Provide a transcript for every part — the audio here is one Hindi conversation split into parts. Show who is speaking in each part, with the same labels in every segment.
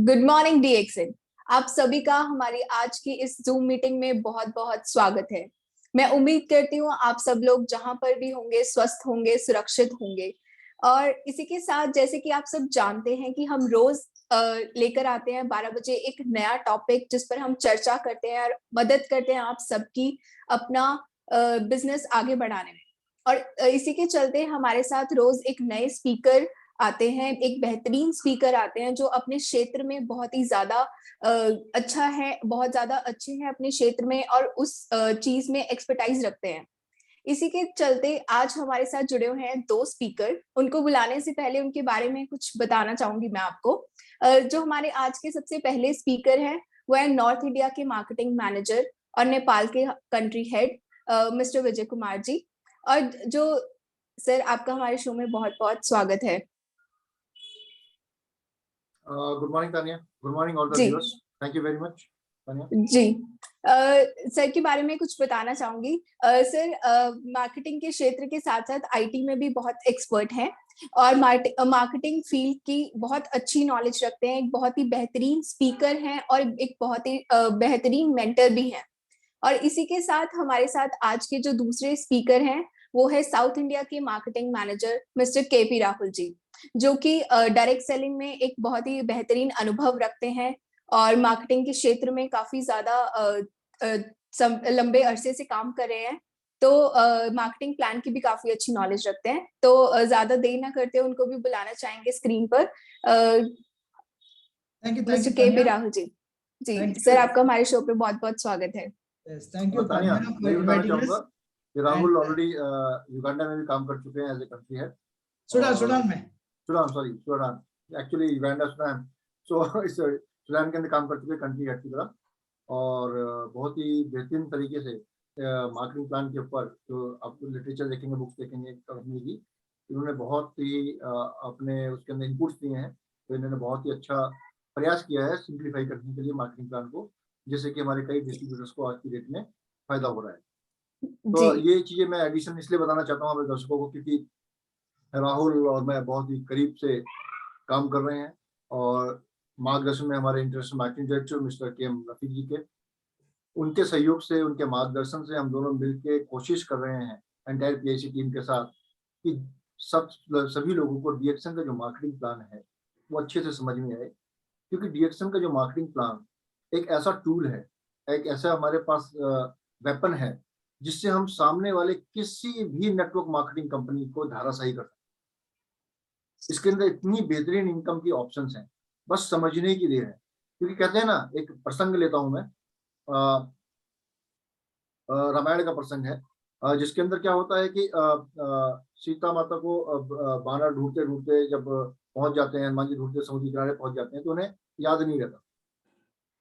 Speaker 1: Good morning DXN. आप सभी का हमारी आज की इस जूम मीटिंग में बहुत बहुत स्वागत है। मैं उम्मीद करती हूँ आप सब लोग जहां पर भी होंगे स्वस्थ होंगे, सुरक्षित होंगे। और इसी के साथ जैसे कि आप सब जानते हैं कि हम रोज लेकर आते हैं 12 बजे एक नया टॉपिक जिस पर हम चर्चा करते हैं और मदद करते हैं आप सबकी अपना बिजनेस आगे बढ़ाने में। और इसी के चलते हमारे साथ रोज एक नए स्पीकर आते हैं, एक बेहतरीन स्पीकर आते हैं जो अपने क्षेत्र में बहुत ही ज्यादा अच्छा है, बहुत ज्यादा अच्छे हैं अपने क्षेत्र में और उस चीज में एक्सपर्टाइज रखते हैं। इसी के चलते आज हमारे साथ जुड़े हुए हैं दो स्पीकर। उनको बुलाने से पहले उनके बारे में कुछ बताना चाहूंगी मैं आपको। जो हमारे आज के सबसे पहले स्पीकर हैं वो है नॉर्थ इंडिया के मार्केटिंग मैनेजर और नेपाल के country head mister Vijay Kumar ji. और जो सर, आपका हमारे शो में बहुत बहुत स्वागत है।
Speaker 2: Good morning Tania, good morning all the
Speaker 1: जी
Speaker 2: viewers. Thank you very much Tania.
Speaker 1: जी। सर के बारे में कुछ बताना चाहूंगी। सर मार्केटिंग के क्षेत्र के साथ साथ आईटी में भी बहुत एक्सपर्ट हैं और मार्केटिंग फील्ड की बहुत अच्छी नॉलेज रखते हैं। एक बहुत ही बेहतरीन स्पीकर हैं और एक बहुत ही बेहतरीन मेंटर भी हैं। और इसी के साथ हमारे साथ आज के जो दूसरे स्पीकर हैं वो है साउथ इंडिया के marketing manager mister KP Rahul ji, जो कि डायरेक्ट सेलिंग में एक बहुत ही बेहतरीन अनुभव रखते हैं और मार्केटिंग के क्षेत्र में काफी ज्यादा लंबे अरसे से काम कर रहे हैं। तो मार्केटिंग प्लान की भी काफी अच्छी नॉलेज रखते हैं। तो ज्यादा देर ना करते उनको भी बुलाना चाहेंगे स्क्रीन पर।
Speaker 3: Thank you
Speaker 1: mister KP
Speaker 3: Tania.
Speaker 1: Rahul ji. जी
Speaker 3: Thank
Speaker 1: सर,
Speaker 3: you.
Speaker 1: आपका हमारे शो पे बहुत बहुत स्वागत है।
Speaker 3: थैंक यू
Speaker 2: तानिया,
Speaker 3: तानिया
Speaker 2: मैं
Speaker 3: for
Speaker 2: बताना
Speaker 3: inviting
Speaker 2: चाहूंगा
Speaker 3: us.
Speaker 2: कि राहुल ऑलरेडी युगांडा में भी काम कर चुके हैं as a country head.
Speaker 3: Sudan में।
Speaker 2: Sudan actually Uganda Sudan. So इस सूडान के अंदर काम कर चुके हैं कंट्री हेड की तरह। और बहुत ही बेहतरीन तरीके से मार्केटिंग प्लान के ऊपर जो आप लिटरेचर देखेंगे, बुक्स देखेंगे कंपनी की, इन्होंने बहुत ही अपने उसके अंदर इनपुट्स दिए हैं। तो इन्होंने बहुत ही अच्छा प्रयास किया है सिंप्लीफाई करने के लिए मार्केटिंग प्लान को, जिससे कि हमारे कई डिस्ट्रीब्यूटर्स को आज की डेट में फायदा हो रहा है। तो ये चीजें मैं एडिशन इसलिए बताना चाहता हूँ हमारे दर्शकों को, क्योंकि राहुल और मैं बहुत ही करीब से काम कर रहे हैं और मार्गदर्शन में हमारे इंटरनेशनल मार्केटिंग डायरेक्टर मिस्टर के एम रफीक जी के, उनके सहयोग से, उनके मार्गदर्शन से हम दोनों मिलकर कोशिश कर रहे हैं एंटायर पीआईसी टीम के साथ कि सभी लोगों को डीएक्सन का जो मार्केटिंग प्लान है वो अच्छे से समझ में आए। क्योंकि डीएक्सन का जो मार्केटिंग प्लान एक ऐसा टूल है, एक ऐसा हमारे पास वेपन है जिससे हम सामने वाले किसी भी नेटवर्क मार्केटिंग कंपनी को धाराशाही कर सकते हैं। इसके अंदर इतनी बेहतरीन इनकम की ऑप्शंस हैं, बस समझने की देर है। क्योंकि कहते हैं ना, एक प्रसंग लेता हूं मैं, रामायण का प्रसंग है, जिसके अंदर क्या होता है कि सीता माता को बानर ढूंढते ढूंढते जब पहुंच जाते हैं, हनुमान जी ढूंढते समुद्र किनारे पहुंच जाते हैं, तो उन्हें याद नहीं रहता।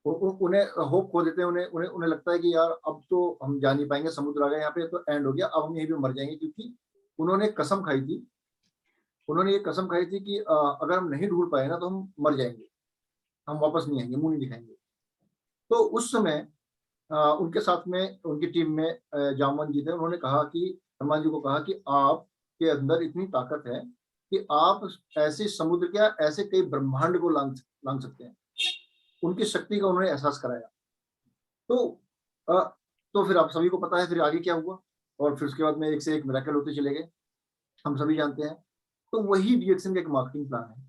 Speaker 2: उन्हें होप खो देते हैं। उन्हें उन्हें उन्हें लगता है कि यार अब तो हम जा नहीं पाएंगे, समुद्र आ गया यहाँ पे तो एंड हो गया, अब हम यहीं पे मर जाएंगे। क्योंकि उन्होंने कसम खाई थी, उन्होंने ये कसम खाई थी कि अगर हम नहीं ढूंढ पाए ना तो हम मर जाएंगे, हम वापस नहीं आएंगे, मुंह नहीं दिखाएंगे। तो उस समय उनके साथ में, उनकी टीम में जामवंत जी थे। उन्होंने कहा कि हनुमान जी को कहा कि आपके अंदर इतनी ताकत है कि आप ऐसे समुद्र क्या, ऐसे कई ब्रह्मांड को लांग सकते हैं। उनकी शक्ति का उन्होंने एहसास कराया। तो तो फिर आप सभी को पता है फिर आगे क्या हुआ, और फिर उसके बाद में एक से एक मिरेकल होते चले गए, हम सभी जानते हैं। तो वही डीएक्सन का एक मार्केटिंग प्लान है।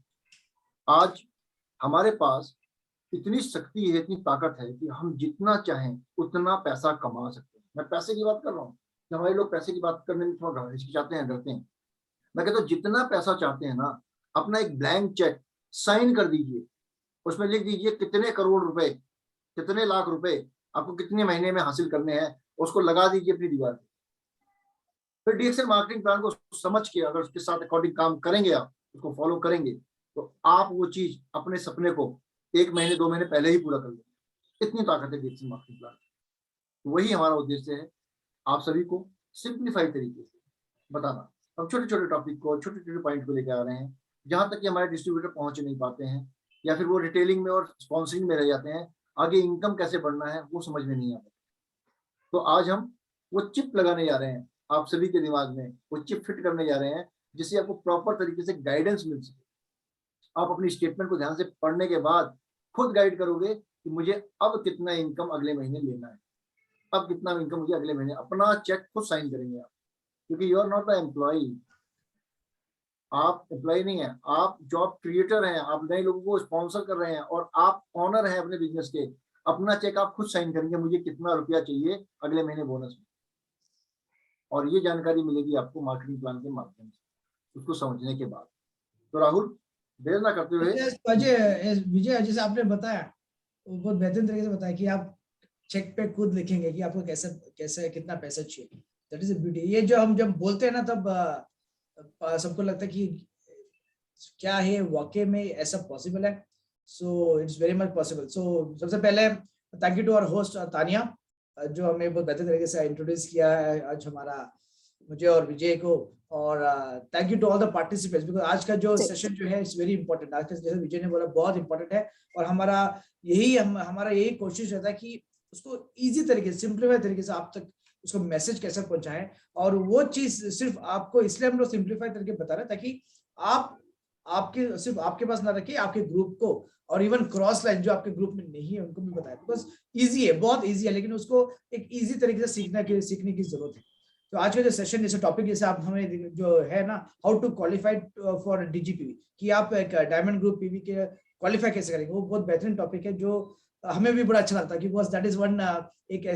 Speaker 2: आज हमारे पास इतनी शक्ति है, इतनी ताकत है कि हम जितना चाहें उतना पैसा कमा सकते हैं। मैं पैसे की बात कर रहा हूँ कि हमारे लोग पैसे की बात करने में थोड़ा हिचकिचाते हैं, डरते हैं। मैं कहता हूँ जितना पैसा चाहते हैं ना, अपना एक ब्लैंक चेक साइन कर दीजिए, उसमें लिख दीजिए कितने करोड़ रुपए, कितने लाख रुपए आपको कितने महीने में हासिल करने हैं, उसको लगा दीजिए अपनी दीवार पे। फिर डीएक्सन मार्केटिंग प्लान को समझ के अगर उसके साथ अकॉर्डिंग काम करेंगे, आप उसको फॉलो करेंगे, तो आप वो चीज, अपने सपने को 1 महीने 2 महीने पहले ही पूरा कर लेंगे। इतनी ताकत है डीएक्सन मार्केटिंग प्लान। वही हमारा उद्देश्य है, आप सभी को सिंप्लीफाइड तरीके से बताना। हम छोटे छोटे टॉपिक को, छोटे छोटे पॉइंट को लेकर आ रहे हैं, जहां तक कि हमारे डिस्ट्रीब्यूटर पहुंच नहीं पाते हैं या फिर वो रिटेलिंग में और स्पॉन्सरिंग में रह जाते हैं, आगे इनकम कैसे बढ़ना है वो समझ में नहीं आता। तो आज हम वो चिप लगाने जा रहे हैं आप सभी के दिमाग में, वो चिप फिट करने जा रहे हैं जिससे आपको प्रॉपर तरीके से गाइडेंस मिल सके। आप अपनी स्टेटमेंट को ध्यान से पढ़ने के बाद खुद गाइड करोगे कि मुझे अब कितना इनकम अगले महीने लेना है, अब कितना इनकम मुझे अगले महीने, अपना चेक खुद साइन करेंगे आप, क्योंकि you are not a employ, आप एम्प्लॉय नहीं है, आप जॉब क्रिएटर हैं, आप नए लोगों को स्पॉन्सर कर रहे हैं और आप ऑनर हैं अपने बिजनेस के। अपना चेक आप खुद साइन करेंगे, मुझे कितना रुपया चाहिए अगले महीने बोनस में, और ये जानकारी मिलेगी आपको मार्केटिंग प्लान के माध्यम से, उसको समझने के बाद। तो राहुल, देर ना करते हुए
Speaker 3: विजय, जैसे आपने बताया, वो बहुत बेहतरीन तरीके से बताया कि आप चेक पे खुद लिखेंगे कि आपको कैसे कैसे कितना पैसा चाहिए। That is a beauty. ये जो हम जब बोलते हैं ना, तब सबको लगता है कि क्या है वाकई में ऐसा पॉसिबल है। So it's very much possible. So सबसे पहले thank you to our host Tania, जो हमें बहुत बेहतर तरीके से इंट्रोड्यूस किया है आज हमारा, मुझे और विजय को। और thank you to all the participants, because आज का जो सेशन जो है इट्स वेरी इंपॉर्टेंट। आज का जैसे विजय ने बोला बहुत इंपॉर्टेंट है, और हमारा यही कोशिश रहता है कि उसको इजी तरीके से, सिंप्लीफाई तरीके से आप तक उसको मैसेज कैसे पहुंचाएं। और वो चीज सिर्फ आपको इसलिए हम लोग सिंप्लीफाई करके बता रहे हैं ताकि आप सिर्फ आपके पास ना रखिए, आपके ग्रुप को और इवन क्रॉस लाइन जो आपके ग्रुप में नहीं है उनको भी बताएं। बिकॉज इजी है, बहुत इजी है, लेकिन उसको एक इजी तरीके से सीखने की जरूरत है। तो आज का जो सेशन, जैसे टॉपिक जैसे आप हमें जो है ना, हाउ टू क्वालिफाई फॉर डीजीपीवी, कि आप एक डायमंड ग्रुप पीवी के क्वालिफाई कैसे करेंगे, वो बहुत बेहतरीन टॉपिक है जो हमें भी बड़ा अच्छा लगता है। बिकॉज दैट इज वन एक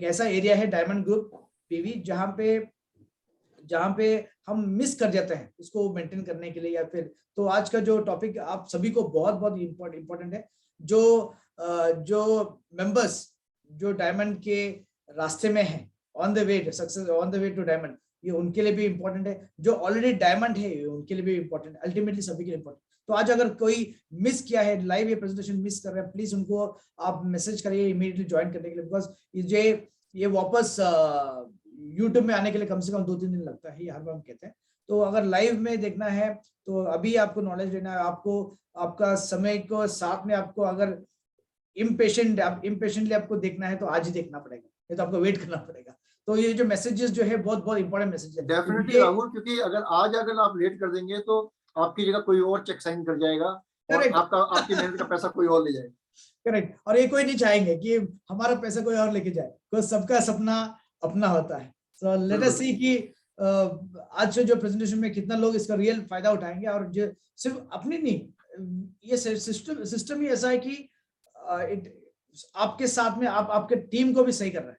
Speaker 3: ऐसा एरिया है डायमंड ग्रुप पीवी जहाँ पे हम मिस कर जाते हैं उसको मेंटेन करने के लिए, या फिर। तो आज का जो टॉपिक आप सभी को बहुत बहुत इम्पोर्टेंट है। जो मेंबर्स जो डायमंड के रास्ते में हैं, on the way success, on the way to diamond, ये उनके लिए भी इम्पोर्टेंट है। जो ऑलरेडी डायमंड है उनके लिए भी इम्पोर्टेंट है, अल्टीमेटली सभी के लिए इम्पोर्टेंट। तो आज अगर कोई मिस किया है, लाइव ये प्रेजेंटेशन मिस कर रहे हैं, प्लीज उनको आप मैसेज करिए इमीडिएटली ज्वाइन करने के लिए। बिकॉज ये वापस यूट्यूब में आने के लिए कम से कम 2-3 दिन लगता है, ये हर बार हम कहते हैं। तो अगर लाइव में देखना है तो अभी आपको नॉलेज लेना है, आपको आपका समय को साथ में, आपको अगर इम्पेशेंटली आपको देखना है तो आज ही देखना पड़ेगा, नहीं तो आपको वेट करना पड़ेगा। तो ये जो मैसेजेस जो है बहुत बहुत इंपॉर्टेंट मैसेज है
Speaker 2: डेफिनेटली राहुल, क्योंकि अगर आप लेट कर देंगे तो आपकी जगह कोई और चेक साइन कर जाएगा और आपकी मेहनत का पैसा कोई और ले जाएगा।
Speaker 3: करेक्ट। और ये कोई नहीं चाहेंगे कि हमारा पैसा कोई और लेके जाए, क्योंकि सबका सपना अपना होता है। सो लेट अस सी कि आज से जो प्रेजेंटेशन में कितना लोग इसका रियल फायदा उठाएंगे, और जो सिर्फ अपनी नहीं, ये सिस्टम ही ऐसा है कि आपके साथ में आपके टीम को भी सही कर रहे हैं,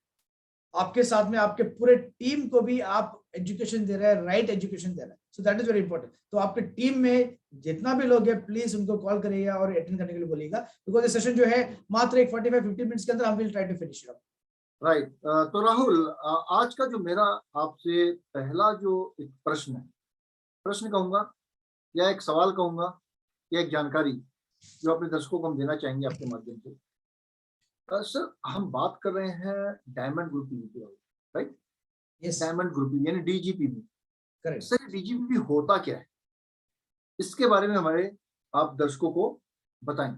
Speaker 3: आपके साथ में आपके पूरे टीम को भी आप एजुकेशन दे रहे हैं, राइट एजुकेशन दे रहे हैं। So that is very important. तो आपके टीम में जितना भी लोग हैं, प्लीज उनको कॉल करिएगा और अटेंड करने के लिए बोलिएगा, बिकॉज ये सेशन जो है मात्र एक 45-50 मिनट्स के अंदर हम will try to finish it.
Speaker 2: Right. तो राहुल, आज का जो मेरा आपसे पहला जो एक प्रश्न कहूंगा, या एक सवाल कहूंगा, या एक जानकारी जो अपने दर्शकों को हम देना चाहेंगे आपके माध्यम से। सर, हम बात कर रहे हैं diamond group PV, right?
Speaker 3: Yes,
Speaker 2: diamond group यानी डीजीपीवी।
Speaker 3: करेक्ट।
Speaker 2: सर, डीजीपीवी होता क्या है, इसके बारे में हमारे आप दर्शकों को बताएं।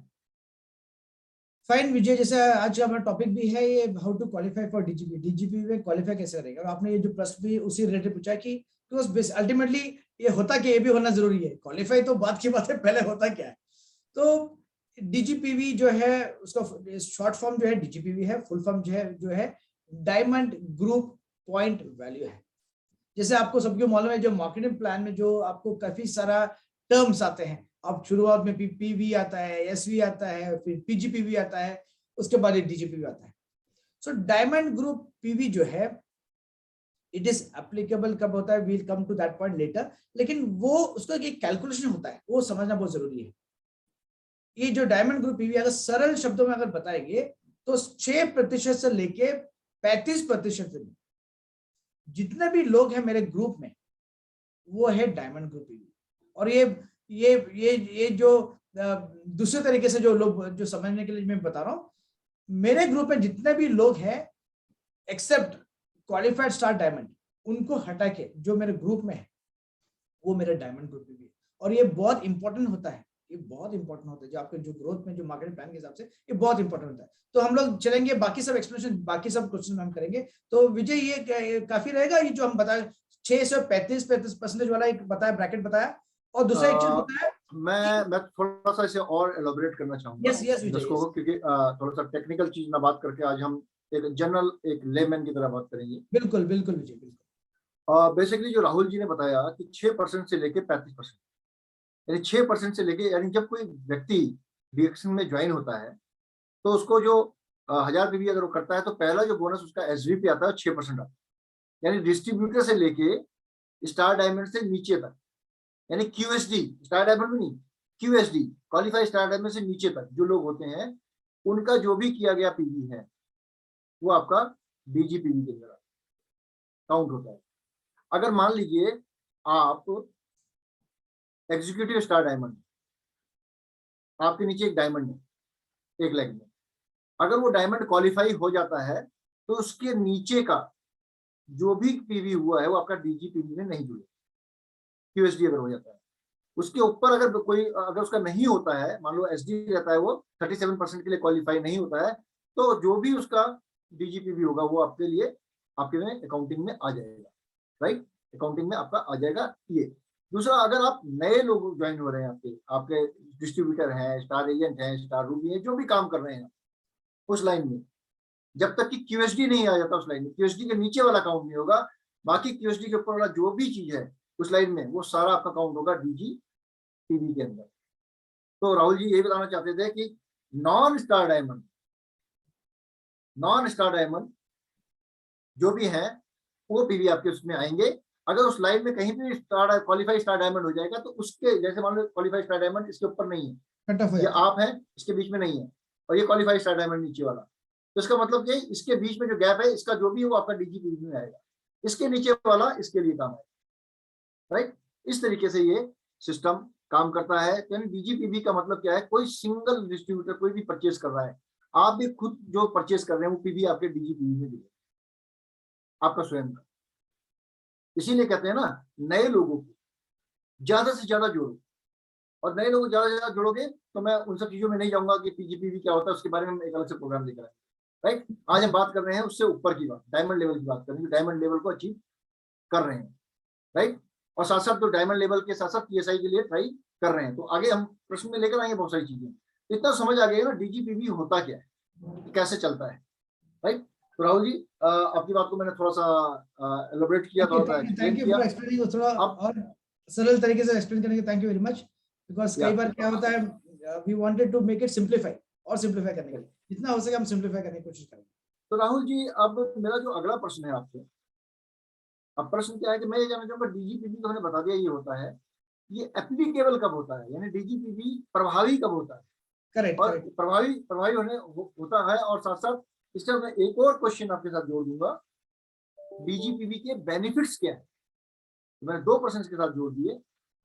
Speaker 3: फाइन विजय, जैसे आज का हमारा टॉपिक भी है ये, how to qualify for DGP, DGP में क्वालिफाई कैसे करेंगे। और आपने ये जो प्रश्न भी उसी रिलेटेड पूछा कि अल्टीमेटली ये होता क्या, ये भी होना जरूरी है। क्वालिफाई तो बात की बात है, पहले होता क्या है। तो डीजीपीवी जो है उसका शॉर्ट फॉर्म जो है डीजीपीवी है, फुल फॉर्म जो है डायमंड ग्रुप पॉइंट वैल्यू है। जैसे आपको सबको मालूम है, जो मार्केटिंग प्लान में जो आपको काफी सारा टर्म्स आते हैं, अब शुरुआत में पीवी आता है, एसवी आता है, फिर पीजीपीवी आता है, उसके बाद डीजीपीवी आता है। सो डायमंड ग्रुप पीवी जो है इट इज एप्लीकेबल कब होता है, we'll come to that point later, लेकिन वो उसका एक कैलकुलेशन होता है, वो समझना बहुत जरूरी है। ये जो डायमंड ग्रुप पीवी अगर सरल शब्दों में अगर बताएंगे तो 6% से लेके 35% जितने भी लोग हैं मेरे ग्रुप में वो है डायमंड ग्रुप पीवी। और ये जो दूसरे तरीके से जो लोग जो समझने के लिए मैं बता रहा हूं, मेरे ग्रुप में जितने भी लोग हैं एक्सेप्ट क्वालिफाइड स्टार डायमंड, उनको हटा के जो मेरे ग्रुप में है वो मेरे डायमंड ग्रुप पीवी। और ये बहुत इंपॉर्टेंट होता है, ये बहुत इंपॉर्टेंट होता है जो आपके जो ग्रोथ में जो मार्केटिंग प्लान के हिसाब से ये बहुत इंपॉर्टेंट होता है। तो हम लोग चलेंगे, बाकी सब एक्सप्लेनेशन, बाकी सब क्वेश्चन हम करेंगे। तो विजय ये काफी रहेगा, ये जो हम बताए 6 से 35% वाला एक बताया, ब्रैकेट बताया, और दूसरा एक चीज बताया
Speaker 2: मैं थोड़ा सा इसे और एलोबरेट करना चाहूंगा
Speaker 3: यस
Speaker 2: दर्शकों को, क्योंकि थोड़ा सा टेक्निकल चीज ना बात करके आज हम एक जनरल एक लेमैन की तरह बात करेंगे।
Speaker 3: बिल्कुल बिल्कुल विजय, बिल्कुल।
Speaker 2: बेसिकली जो राहुल जी ने बताया कि 6% से लेके 35%, यानी 6% से लेके, यानी जब कोई व्यक्ति डीएक्शन में ज्वाइन होता है तो उसको जो 1000 पीवी अगर वो करता है तो पहला जो बोनस उसका एसवीपी आता है 6% आता है, यानी डिस्ट्रीब्यूटर से लेके स्टार डायमंड से नीचे तक, यानी क्यूएसडी, स्टार डायमंड में नहीं, क्यूएसडी क्वालिफाइड स्टार डायमंड से नीचे तक जो लोग होते हैं उनका जो भी किया गया पीवी है वो आपका डीजीपीवी के अंदर काउंट होता है। अगर मान लीजिए आप एग्जीक्यूटिव स्टार डायमंड, आपके नीचे एक डायमंड है एक लेग में, अगर वो डायमंड क्वालिफाई हो जाता है तो उसके नीचे का जो भी पीवी हुआ है वो आपका डीजीपीवी में नहीं जुड़े, क्यूएसडी अगर हो जाता है। उसके ऊपर अगर कोई अगर उसका नहीं होता है, मान लो एसडी रहता है, वो 37% के लिए क्वालिफाई नहीं होता है, तो जो भी उसका डीजीपीवी होगा वो आपके लिए आपके में अकाउंटिंग में आ जाएगा, राइट, अकाउंटिंग में आपका आ जाएगा। ये दूसरा, अगर आप नए लोग ज्वाइन हो रहे हैं, आपके डिस्ट्रीब्यूटर हैं, स्टार एजेंट हैं, स्टार रूबी हैं, जो भी काम कर रहे हैं उस लाइन में, जब तक कि क्यूएसडी नहीं आ जाता उस लाइन में, क्यूएसडी के नीचे वाला काउंट नहीं होगा, बाकी क्यूएसडी के ऊपर वाला जो भी चीज है उस लाइन में वो सारा आपका काउंट होगा डीजीपीवी के अंदर। तो राहुल जी यही बताना चाहते थे कि नॉन स्टार डायमंड जो भी है वो पीवी आपके उसमें आएंगे। अगर उस लाइन में कहीं भी स्टार क्वालिफाई स्टार डायमंड हो जाएगा तो उसके, जैसे मान लो क्वालिफाई स्टार डायमंड इसके ऊपर नहीं है, ये आप है इसके बीच में नहीं है, और ये क्वालिफाई स्टार डायमंड नीचे वाला, तो इसका मतलब ये इसके बीच में जो गैप है इसका जो भी है वो आपका डीजीपीवी में आएगा, इसके नीचे वाला इसके लिए काम है, राइट। इस तरीके से ये सिस्टम काम करता है। यानी डीजीपीवी का मतलब क्या है, कोई सिंगल डिस्ट्रीब्यूटर कोई भी परचेज कर रहा है, आप भी खुद जो परचेज कर रहे हैं वो पीवी आपके डीजीपीवी में जुड़े, आपका स्वयं का। इसीलिए कहते हैं ना, नए लोगों को ज्यादा से ज्यादा जोड़ो, और नए लोगों को ज्यादा से ज्यादा जोड़ोगे तो मैं उन सब चीजों में नहीं जाऊंगा कि पीजीपीवी क्या होता है, उसके बारे में एक अलग से प्रोग्राम लेकर आए, राइट। आज हम बात कर रहे हैं उससे ऊपर की बात, डायमंड लेवल की बात कर रहे हैं, डायमंड लेवल को अचीव कर रहे हैं, राइट। और साथ साथ तो डायमंड लेवल के साथ साथ पीएसआई के लिए ट्राई कर रहे हैं। तो आगे हम प्रश्न में लेकर आएंगे बहुत सारी चीजें, इतना समझ आ गया ना डीजीपीवी होता क्या है, कैसे चलता है, राइट। तो राहुल जी आपकी बात को मैंने थोड़ा सा एलोबरेट किया,
Speaker 3: थैंक यू फॉर एक्सप्लेनिंग, थोड़ा और सरल तरीके से एक्सप्लेन करने के thank you very much. Because कई बार क्या होता है, we wanted to make it simplify, और सिंप्लीफाई करने के लिए जितना हो सके हम सिंप्लीफाई करने की कोशिश करेंगे।
Speaker 2: तो राहुल जी अब मेरा जो अगला प्रश्न है आपसे, अब प्रश्न क्या है कि मैं ये जानना चाहूंगा, डीजीपीवी तो हमने बता दिया ये होता है, ये एप्लीकेबल कब होता है, यानी डीजीपीवी प्रभावी कब होता है?
Speaker 3: करेक्ट,
Speaker 2: और प्रभावी होता है। और साथ साथ इसका मैं एक और क्वेश्चन आपके साथ जोड़ दूंगा, डीजीपीवी के बेनिफिट्स क्या है? मैंने 2 प्रश्न के साथ जोड़ दिए,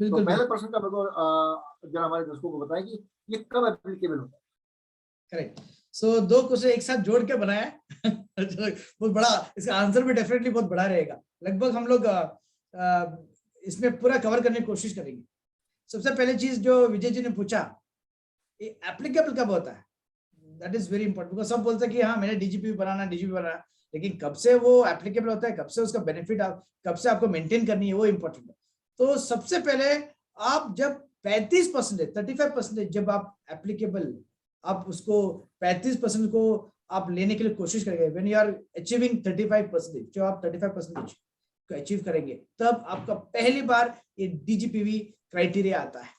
Speaker 2: तो पहले प्रश्न का मेरे को जरा हमारे दर्शकों को बताएं कि ये कब एप्लीकेबल होता है।
Speaker 3: करेक्ट, सो 2 क्वेश्चन एक साथ जोड़ के बनाया है बहुत बड़ा, इसका आंसर भी डेफिनेटली बहुत बड़ा रहेगा, लगभग हम लोग इसमें पूरा कवर करने की कोशिश करेंगे। सबसे पहले चीज जो विजय जी ने पूछा, ये एप्लीकेबल कब होता है, that is very important. Because सब बोलते हैं कि हाँ मैंने डीजीपी बनाना, लेकिन कब से वो एप्लीकेबल होता है, कब से उसका बेनिफिट कब से आपको मेंटेन करनी है, वो इंपॉर्टेंट है। तो सबसे पहले आप जब 35%, 35% जब आप एप्लीकेबल, आप उसको 35% को आप लेने के लिए कोशिश करेंगे, व्हेन यू आर अचीविंग 35%, जो आप 35% को अचीव करेंगे तब आपका पहली बार ये डीजीपीवी क्राइटेरिया आता है।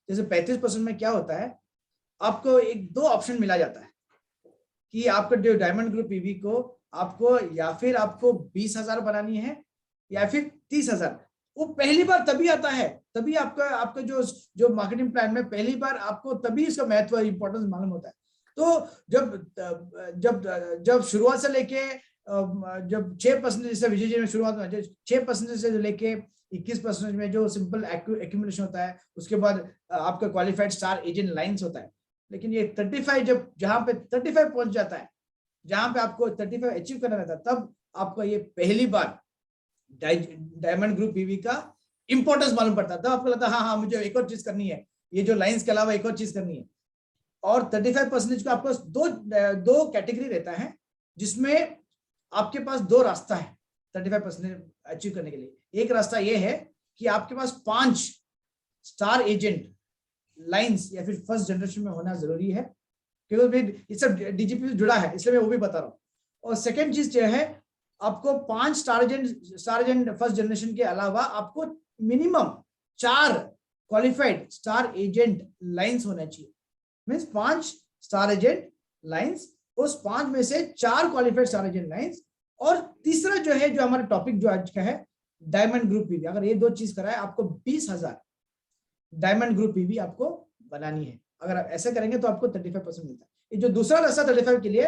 Speaker 3: जैसे 35% में क्या होता है, आपको 2 ऑप्शन मिला जाता है कि आपका जो डायमंड ग्रुप पीवी को आपको या फिर आपको 20,000 बनानी है या फिर 30,000। वो पहली बार तभी आता है, तभी आपका जो मार्केटिंग प्लान में पहली बार आपको तभी इसका महत्व, इंपॉर्टेंस मालूम होता है। तो जब शुरुआत से लेके जब 6% से विजय जी में शुरुआत में 6% से लेके 21% में जो सिंपल एक्यूमुलेशन होता है, उसके बाद आपका क्वालिफाइड स्टार एजेंट लाइंस होता है। लेकिन ये 35 जब जहां पे 35 पहुंच जाता है, जहां पे आपको 35 अचीव करना रहता है, तब आपको ये पहली बार डायमंड ग्रुप पीवी का इंपॉर्टेंस मालूम पड़ता है। तब आपको लगता है हाँ मुझे एक और चीज करनी है, ये जो लाइंस के अलावा एक और चीज करनी है। और 35% का आपको दो कैटेगरी रहता है, जिसमें आपके पास 2 रास्ता है 35% अचीव करने के लिए। एक रास्ता ये है कि आपके पास 5 स्टार एजेंट लाइंस या फिर फर्स्ट जनरेशन में होना जरूरी है, क्योंकि ये सब डीजीपी से जुड़ा है, इसलिए मैं वो भी बता रहा हूँ। और सेकेंड चीज जो है, आपको 5 स्टार एजेंट फर्स्ट जनरेशन के अलावा आपको minimum 4 qualified star agent lines होना चाहिए। मीन्स 5 स्टार एजेंट लाइंस, उस 5 में से 4 क्वालिफाइड स्टार एजेंट लाइंस। और तीसरा जो है, जो हमारा टॉपिक जो आज का है, डायमंड ग्रुप पीवी। अगर ये 2 चीज कराए, आपको 20,000 डायमंड ग्रुप पीवी आपको बनानी है। अगर आप ऐसा करेंगे तो आपको 35% मिलता है। ये जो दूसरा रास्ता 35 के लिए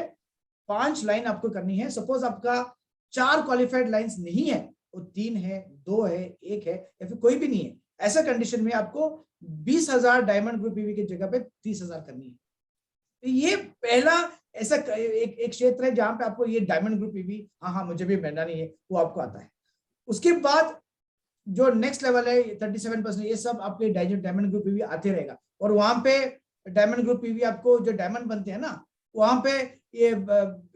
Speaker 3: 5 लाइन आपको करनी है। सपोज आपका 4 क्वालिफाइड लाइंस नहीं है, वो 3 है, 2 है, 1 है, या फिर कोई भी नहीं है, ऐसा कंडीशन में आपको 20,000 डायमंड ग्रुप पीवी की जगह पे 30,000 करनी है। तो ये पहला ऐसा एक क्षेत्र है जहां पे आपको ये डायमंड ग्रुप पीवी, हाँ मुझे भी बनना नहीं है, वो आपको आता है। उसके बाद जो नेक्स्ट लेवल है 37%, ये सब आपके डायमंड ग्रुप पीवी आते रहेगा। और वहां पे डायमंड ग्रुप पीवी आपको जो डायमंड बनते हैं ना, वहां पे ये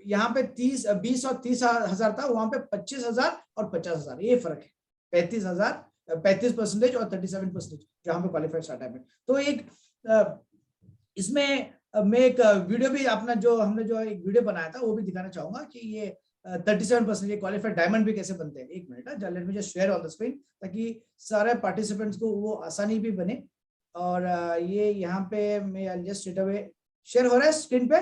Speaker 3: यहाँ पे 20 और 30,000 था, वहां पे 25,000 और 50,000, ये फर्क है। 35% और 37% जहां पे क्वालिफाइड स्टार डायमंड। तो एक इसमें मैं एक वीडियो भी अपना जो हमने जो एक वीडियो बनाया था वो भी दिखाना चाहूंगा कि ये 37% ये क्वालिफाइड डायमंड भी कैसे बनते हैं। एक minute, let me just share on the screen, ताकि सारे पार्टिसिपेंट्स को वो आसानी भी बने। और ये यहाँ पे मैं जस्ट स्ट्रेट अवे शेयर हो रहा है स्क्रीन पे,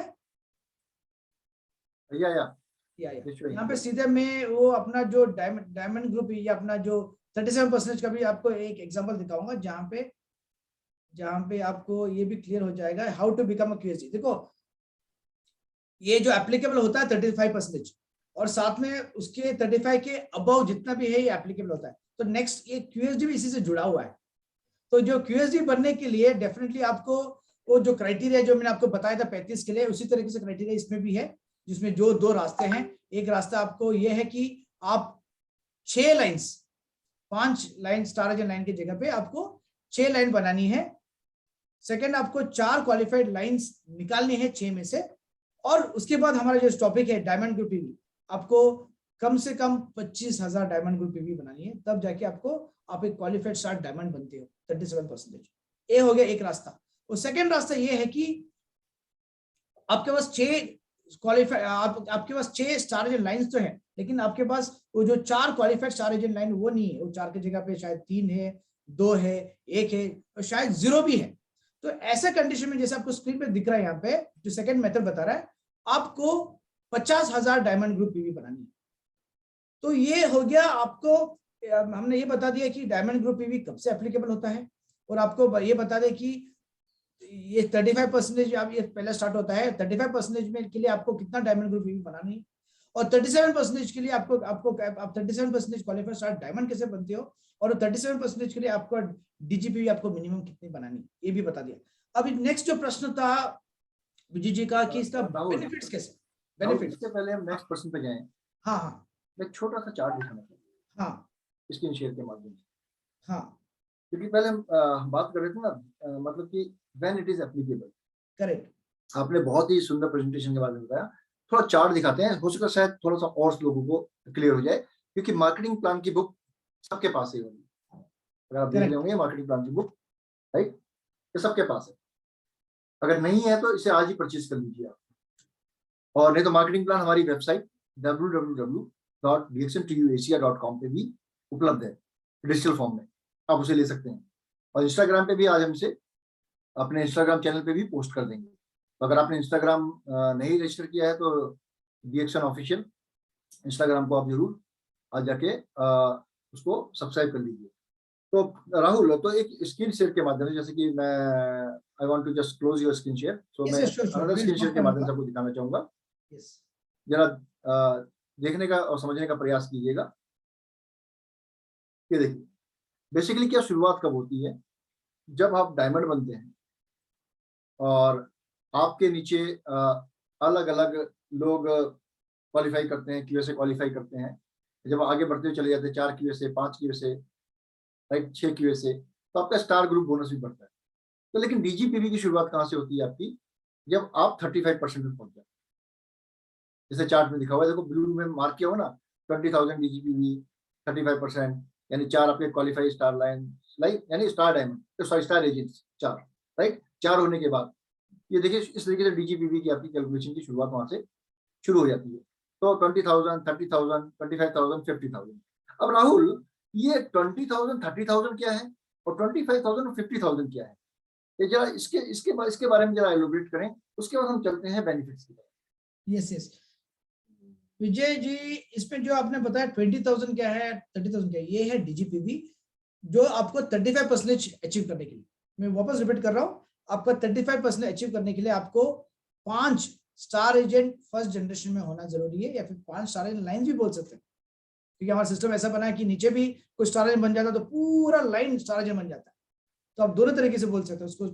Speaker 2: या
Speaker 3: यहाँ पे सीधे मैं वो अपना जो डायमंड ग्रुप या अपना जो 37% का भी आपको एक एग्जांपल दिखाऊंगा, जहां पे आपको ये भी क्लियर हो जाएगा हाउ टू बिकम अ क्यूएसडी। देखो, ये जो एप्लीकेबल होता है 35%, और साथ में उसके 35 के अबव जितना भी है ये एप्लीकेबल होता है। तो नेक्स्ट ये क्यूएसडी भी इसी से जुड़ा हुआ है। तो जो क्यूएसडी बनने के लिए डेफिनेटली आपको वो जो क्राइटेरिया जो मैंने आपको बताया था 35 के लिए, उसी तरीके से क्राइटेरिया इसमें भी है, जिसमें जो 2 रास्ते हैं। एक रास्ता आपको ये है कि आप 6 lines, 5 line star agent line की जगह पे आपको 6 लाइन बनानी है। सेकेंड, आपको 4 क्वालिफाइड लाइंस निकालनी है 6 में से। और उसके बाद हमारा जो टॉपिक है डायमंड ग्रुप पीवी, आपको कम से कम 25,000 डायमंड ग्रुप पीवी बनानी है, तब जाके आप एक क्वालिफाइड स्टार डायमंड बनते हो 37%। ये हो गया एक रास्ता। और सेकेंड रास्ता ये है कि आपके पास 6 क्वालिफाइड, आपके पास 6 स्टार एजेंट लाइंस तो है, लेकिन आपके पास वो जो 4 क्वालिफाइड स्टार एजेंट लाइन वो नहीं है। वो 4 की जगह पे शायद 3 है, 2 है, 1 है, और शायद 0 भी है। तो ऐसे कंडीशन में, जैसे आपको स्क्रीन पे दिख रहा है यहाँ पे जो सेकंड मेथड बता रहा है, आपको 50,000 डायमंड ग्रुप पीवी बनानी है। तो ये हो गया आपको, हमने ये बता दिया कि डायमंड ग्रुप पीवी कब से एप्लीकेबल होता है, और आपको ये बता दें कि ये 35% आप ये पहले स्टार्ट होता है। 35% में के लिए आपको कितना डायमंड ग्रुप पीवी बनानी है, और 37% के लिए आप 37% क्वालिफाइड स्टार डायमंड कैसे बनते हो, और 37% के लिए आपको डीजीपी आपको मिनिमम कितनी बनानी है, ये भी बता दिया। अभी नेक्स्ट जो प्रश्न था विजय जी का कि इसका बेनिफिट्स कैसे, बेनिफिट्स।
Speaker 2: इससे पहले हम नेक्स्ट प्रश्न पे जाएं।
Speaker 3: हाँ,
Speaker 2: मैं छोटा सा चार्ट दिखाना चाहता हूं,
Speaker 3: हाँ,
Speaker 2: स्क्रीन शेयर के माध्यम से।
Speaker 3: हाँ,
Speaker 2: क्योंकि पहले हम बात कर रहे थे ना, मतलब कि when it is applicable.
Speaker 3: Correct.
Speaker 2: आपने बहुत ही सुंदर प्रेजेंटेशन के बारे में बताया। थोड़ा चार्ट दिखाते हैं, हो सके शायद थोड़ा सा और लोगों को क्लियर हो जाए, क्योंकि मार्केटिंग प्लान की बुक सबके पास ही होगी। अगर आप देख लेंगे मार्केटिंग प्लान की बुक, राइट, ये सबके पास है। अगर नहीं है तो इसे आज ही परचेज कर लीजिए आप। और नहीं तो मार्केटिंग प्लान हमारी वेबसाइट www.dxntuasia.com पे भी उपलब्ध है डिजिटल फॉर्म में, आप उसे ले सकते हैं। और इंस्टाग्राम पे भी आज हम इसे अपने इंस्टाग्राम चैनल पे भी पोस्ट कर देंगे। तो अगर आपने इंस्टाग्राम नहीं रजिस्टर किया है तो डीएक्सन ऑफिशियल इंस्टाग्राम को आप जरूर आज जाके उसको सब्सक्राइब कर लीजिए। तो राहुल, तो एक स्क्रीन शेयर के माध्यम से, जैसे कि मैं I want to just close your screen share, so मैं अनदर स्क्रीन शेयर के माध्यम से आपको दिखाना चाहूंगा। जरा देखने का और समझने का प्रयास कीजिएगा। ये देखिए, बेसिकली क्या शुरुआत कब होती है, जब आप डायमंड बनते हैं और आपके नीचे अलग अलग लोग क्वालिफाई करते हैं, क्यूएसए क्वालिफाई करते हैं। जब आगे बढ़ते हुए चले जाते हैं 4 क्यूएसए, 5 क्यूएसए, राइट, 6 क्यूएसए, तो आपका स्टार ग्रुप बोनस भी बढ़ता है। तो लेकिन डीजीपीवी की शुरुआत कहाँ से होती है आपकी, जब आप 35% में पहुंच जाते हैं। जैसे चार्ट में दिखा हुआ है, देखो ब्लू में मार्क किया हो ना, 20,000 डीजीपीवी, 35%, यानी 4 आपके क्वालिफाई स्टार लाइन, लाइक यानी स्टार डायमंड, तो सॉरी स्टार एजेंट्स 4, राइट, 4 होने के बाद ये देखिए इस तरीके से डीजीपीवी की आपकी कैलकुलेशन की शुरुआत वहां से शुरू हो जाती है। तो 20,000, 30,000, 25,000, 50,000। अब राहुल, ये 20,000, 30,000 क्या है और 25,000 और 50,000 क्या है, ये जरा इसके बारे में जरा एलोबरेट करें, उसके बाद हम चलते हैं बेनिफिट्स की तरफ।
Speaker 3: यस यस विजय जी, इसमें जो आपने बताया 20,000 क्या है, 30,000 क्या है, ये है डीजीपीवी जो आपको 35% अचीव करने के लिए, मैं वापस रिपीट कर रहा हूँ, आपका 35% अचीव करने के लिए आपको 5 स्टार एजेंट फर्स्ट जनरेशन में होना जरूरी है, या फिर 5 स्टार एजेंट लाइन भी बोल सकते हैं, क्योंकि हमारा सिस्टम ऐसा बना है कि नीचे भी कोई स्टार एजेंट बन जाता है तो पूरा लाइन स्टार एजेंट बन जाता है। तो आप दोनों तरीके से बोल सकते हैं उसको,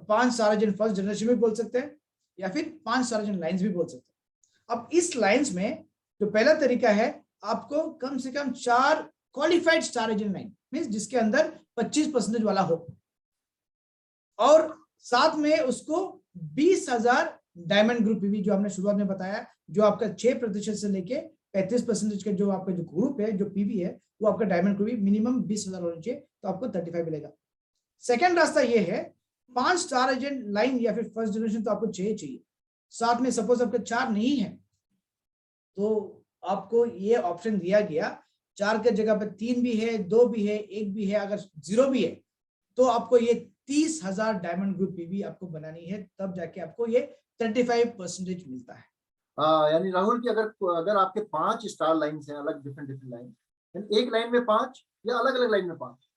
Speaker 3: 5 स्टार एजेंट फर्स्ट जनरेशन में बोल सकते हैं या फिर 5 स्टार एजेंट लाइन्स भी बोल सकते हैं। अब इस लाइन्स में जो पहला तरीका है, आपको कम से कम 4 qualified star agent line means जिसके अंदर 25% वाला हो, और साथ में उसको 20,000 डायमंड ग्रुप पीवी जो हमने शुरुआत में बताया, जो आपका 6% से लेके 35% का जो आपका जो ग्रुप है, जो पीवी है, वो आपका डायमंड ग्रुप मिनिमम 20,000 होना चाहिए, तो आपको 35 मिलेगा। सेकेंड रास्ता ये है, 5 स्टार एजेंट लाइन या फिर फर्स्ट जनरेशन तो आपको चाहिए, साथ में सपोज आपका 4 नहीं है तो आपको ये ऑप्शन दिया गया, 4 के जगह पे 3 भी है, 2 भी है, 1 भी है, अगर 0 भी है तो आपको ये 30,000 डायमंड ग्रुप पीवी आपको बनानी है, तब जाके आपको ये 35% मिलता है।
Speaker 2: यानी राहुल की अगर आपके 5 स्टार लाइन्स हैं, अलग डिफरेंट लाइन, एक लाइन में 5 या अलग अलग लाइन में 5?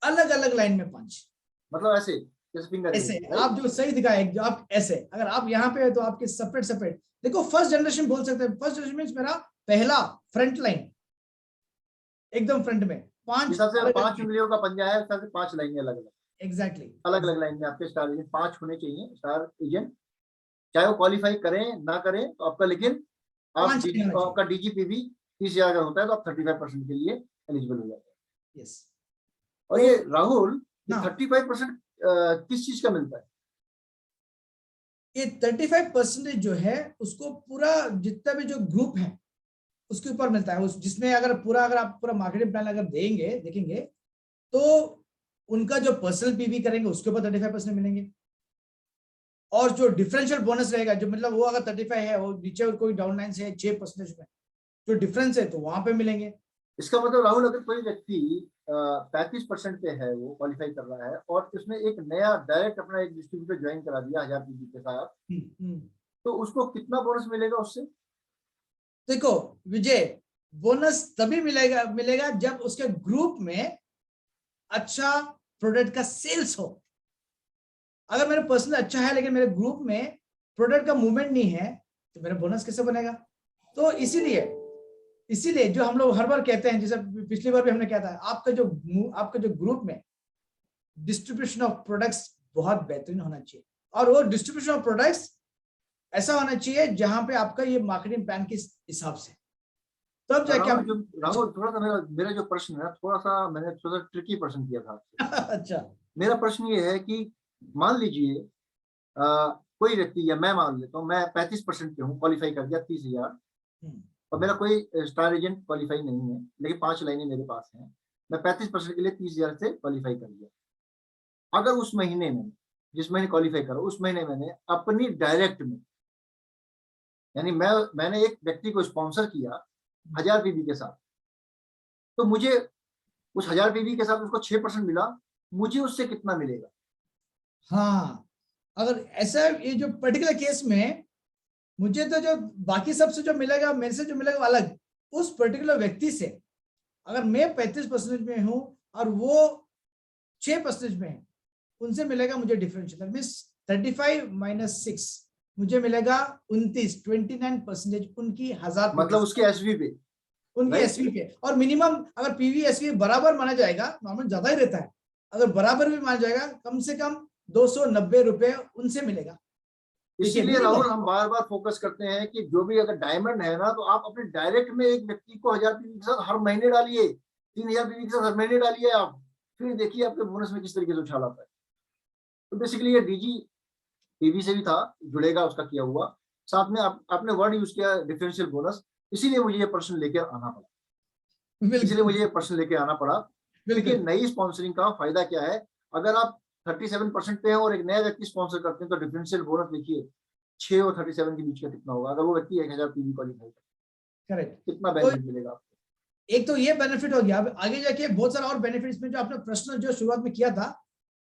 Speaker 3: अलग अलग लाइन में 5,
Speaker 2: मतलब ऐसे जैसे फिंगर
Speaker 3: ऐसे आप जो सही दिखाए, जो आप ऐसे, अगर आप यहाँ पे है तो आपके सेपरेट देखो, फर्स्ट जनरेशन बोल सकते हैं, फर्स्ट जनरेशन मींस मेरा पहला फ्रंट लाइन एकदम फ्रंट में 5
Speaker 2: सबसे 5 उंगलियों का पंजा है, सबसे 5 लाइनें अलग अलग,
Speaker 3: एग्जैक्टली
Speaker 2: अलग अलग लाइन में आपके स्टार एजेंट 5 होने चाहिए, स्टार एजेंट, चाहे वो क्वालिफाई करें ना करें तो आपका, लेकिन आपका डीजीपीवी 30,000 अगर होता है तो आप 35% के लिए एलिजिबल हो जाते हैं।
Speaker 3: यस,
Speaker 2: और ये राहुल, ये
Speaker 3: हाँ।
Speaker 2: 35% किस चीज का मिलता है?
Speaker 3: ये 35% जो है उसको पूरा जितना भी जो ग्रुप है उसके ऊपर मिलता है, उस जिसमें अगर आप पूरा मार्केटिंग प्लान अगर देखेंगे तो उनका जो पर्सनल पीवी करेंगे उसके ऊपर 35% मिलेंगे, और जो डिफरेंशियल बोनस रहेगा, जो मतलब वो अगर 35 है, वो नीचे कोई डाउन लाइन से 6% में जो डिफरेंस है तो वहां पे मिलेंगे।
Speaker 2: इसका मतलब राहुल, अगर कोई व्यक्ति 35% पे है, वो क्वालिफाई कर रहा है और उसने एक नया डायरेक्ट अपना एक डिस्ट्रीब्यूटर ज्वाइन करा दिया 1000 पीवी के साथ, तो उसको कितना बोनस मिलेगा उससे?
Speaker 3: देखो विजय, बोनस तभी मिलेगा जब उसके ग्रुप में अच्छा प्रोडक्ट का सेल्स हो। अगर मेरा पर्सनल अच्छा है लेकिन मेरे ग्रुप में प्रोडक्ट का मूवमेंट नहीं है तो मेरा बोनस कैसे बनेगा? तो इसीलिए जो हम लोग हर बार कहते हैं, जैसे पिछली बार भी हमने कहा था, आपका जो ग्रुप में डिस्ट्रीब्यूशन ऑफ प्रोडक्ट्स बहुत बेहतरीन होना चाहिए, और वो डिस्ट्रीब्यूशन ऑफ प्रोडक्ट्स ऐसा होना चाहिए जहां पे आपका ये मार्केटिंग प्लान के हिसाब से, तब जाके आप
Speaker 2: राहुल थोड़ा सा मेरा जो प्रश्न है, थोड़ा सा ट्रिकी प्रश्न किया था।
Speaker 3: अच्छा,
Speaker 2: मेरा प्रश्न ये है कि मान लीजिए कोई व्यक्ति, या मैं मान लेता हूँ, मैं 35% पे हूँ, क्वालिफाई कर गया 30,000, और मेरा कोई स्टार एजेंट क्वालिफाई नहीं है, लेकिन 5 लाइनें मेरे पास हैं, मैं 35% के लिए 30,000 से क्वालिफाई कर गया। अगर उस महीने में, जिस महीने क्वालिफाई करा, उस महीने मैंने अपनी डायरेक्ट में, यानी मैंने एक व्यक्ति को स्पॉन्सर किया 1000 पीवी के साथ, तो मुझे उस 1000 पीवी के साथ उसको 6% मिला, मुझे उससे कितना मिलेगा?
Speaker 3: हाँ, अगर ऐसा ये जो पर्टिकुलर केस में मुझे तो जो बाकी सबसे जो मिलेगा, मेरे से जो मिलेगा अलग, उस पर्टिकुलर व्यक्ति से अगर मैं 35% में हूं और वो 6% में है, उनसे मिलेगा मुझे डिफरेंशियल, मींस 35 माइनस 6 मुझे मिलेगा 29% उनकी 1000,
Speaker 2: मतलब उसके एसवी पे,
Speaker 3: उनके एसवी पे। और मिनिमम अगर पीवी एसवी बराबर माना जाएगा, नॉर्मल ज्यादा ही रहता है, अगर बराबर भी माना जाएगा, कम से कम 290 रुपए उनसे मिलेगा।
Speaker 2: इसीलिए राहुल हम बार बार फोकस करते हैं कि जो भी अगर डायमंड है ना, तो आप अपने डायरेक्ट में एक व्यक्ति को 1000 पीवी के साथ हर महीने डालिए, 3000 पीवी के साथ हर महीने डालिए आप, फिर देखिए आपके बोनस में किस तरीके से उछाल आता है। तो बेसिकली ये डीजी पीवी से भी था, जुड़ेगा उसका किया हुआ, साथ में आपने वर्ड यूज किया डिफरेंशियल बोनस, इसीलिए मुझे ये प्रश्न लेकर आना पड़ा। देखिए नई स्पॉन्सरिंग का फायदा क्या है, अगर आप 37% पे है और एक नया व्यक्ति स्पॉन्सर करते हैं, तो डिफरेंशियल बोनस देखिए 6 और 37 के बीच का कितना होगा, अगर वो व्यक्ति 1000 पीवी क्वालिफाई करे,
Speaker 3: करेक्ट।
Speaker 2: कितना
Speaker 3: तो
Speaker 2: बेनिफिट मिलेगा आपको?
Speaker 3: एक तो ये बेनिफिट हो गया, अब आगे जाके बहुत सारा और बेनिफिट में जो आपने प्रश्न जो शुरुआत में किया था,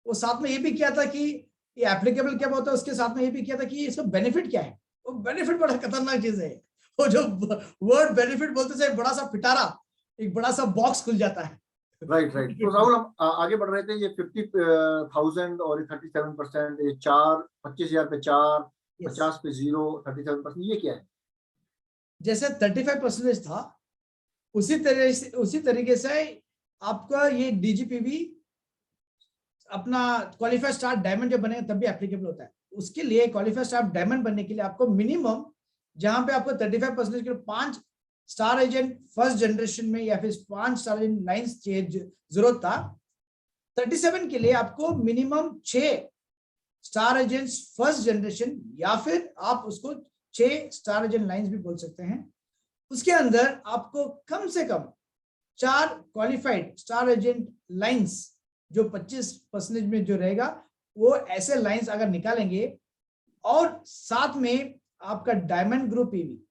Speaker 3: वो साथ में ये भी किया था कि ये एप्लीकेबल क्या होता है, उसके साथ में ये भी किया था कि इसका बेनिफिट क्या है। वो बेनिफिट बड़ा खतरनाक चीज है। वो जो वर्ड बेनिफिट बोलते से बड़ा सा पिटारा, एक बड़ा सा बॉक्स खुल जाता है।
Speaker 2: राइट। तो राहुल, हम आगे बढ़ रहे थे, ये 50,000 और 37%, ये 25,000 पे 4, 50 पे 0, 37%, ये क्या है?
Speaker 3: जैसे 35% था, उसी तरीके से आपका ये डीजीपीवी अपना क्वालिफाइड स्टार डायमंड जब बनेगा तब भी एप्लीकेबल होता है। उसके लिए क्वालिफाइड स्टार डायमंड बनने के लिए आपको मिनिमम, जहां पे आपको 35% के 5 स्टार एजेंट फर्स्ट जनरेशन में या फिर 5 स्टार एजेंट लाइंस जरूरत था, 37 के लिए आपको minimum 6 star agents first generation, या फिर आप उसको 6 स्टार एजेंट लाइंस भी बोल सकते हैं। उसके अंदर आपको कम से कम 4 क्वालिफाइड स्टार एजेंट लाइंस, जो 25% में जो रहेगा, वो ऐसे लाइंस अगर निकालेंगे और साथ में आपका डायमंड ग्रुप ईवी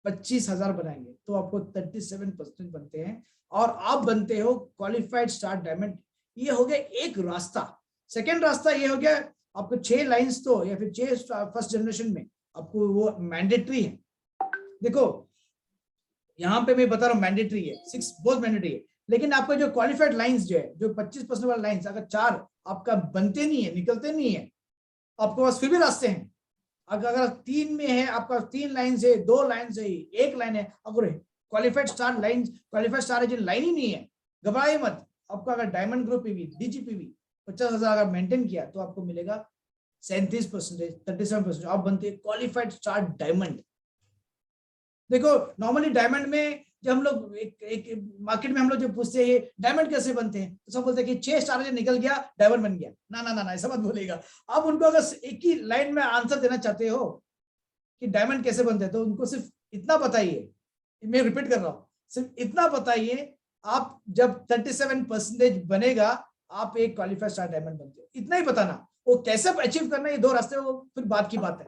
Speaker 3: 25,000 बनाएंगे, तो आपको 37% बनते हैं और आप बनते हो क्वालिफाइड स्टार डायमंड। ये हो गया एक रास्ता। सेकेंड रास्ता ये हो गया, आपको 6 लाइंस तो या फिर 6 फर्स्ट जनरेशन में आपको वो मैंडेटरी है। देखो यहाँ पे मैं बता रहा हूँ मैंडेटरी है, 6 बहुत मैंडेटरी है, लेकिन आपका जो क्वालिफाइड लाइंस जो है, जो 25% वाला लाइंस, अगर 4 आपका बनते नहीं है, निकलते नहीं है, आपके पास फिर भी रास्ते हैं। अगर 3 में है, आपका 3 लाइन से 2 लाइन से 1 लाइन है, अगर qualified star line, qualified star agent line ही नहीं है, घबराइए मत। आपका अगर डायमंड ग्रुप पीवी डीजीपीवी 50,000 अगर मेंटेन किया तो आपको मिलेगा 37%, 37%, आप बनते हैं क्वालिफाइड स्टार डायमंड। देखो नॉर्मली डायमंड में जब हम लोग एक मार्केट में हम लोग जो पूछते हैं डायमंड कैसे बनते हैं, तो सब बोलते हैं कि 6 स्टार निकल गया डायमंड बन गया। ना ना ना ना, ऐसा मत बोलेगा। आप उनको अगर एक ही लाइन में आंसर देना चाहते हो कि डायमंड कैसे बनते हैं, तो उनको सिर्फ इतना बताइए, मैं रिपीट कर रहा हूँ, सिर्फ इतना बताइए, आप जब 37% बनेगा आप एक क्वालिफाइड स्टार डायमंड बनते हो, इतना ही बताना। वो कैसे अचीव करना, ये 2 रास्ते, वो फिर बात की बात है।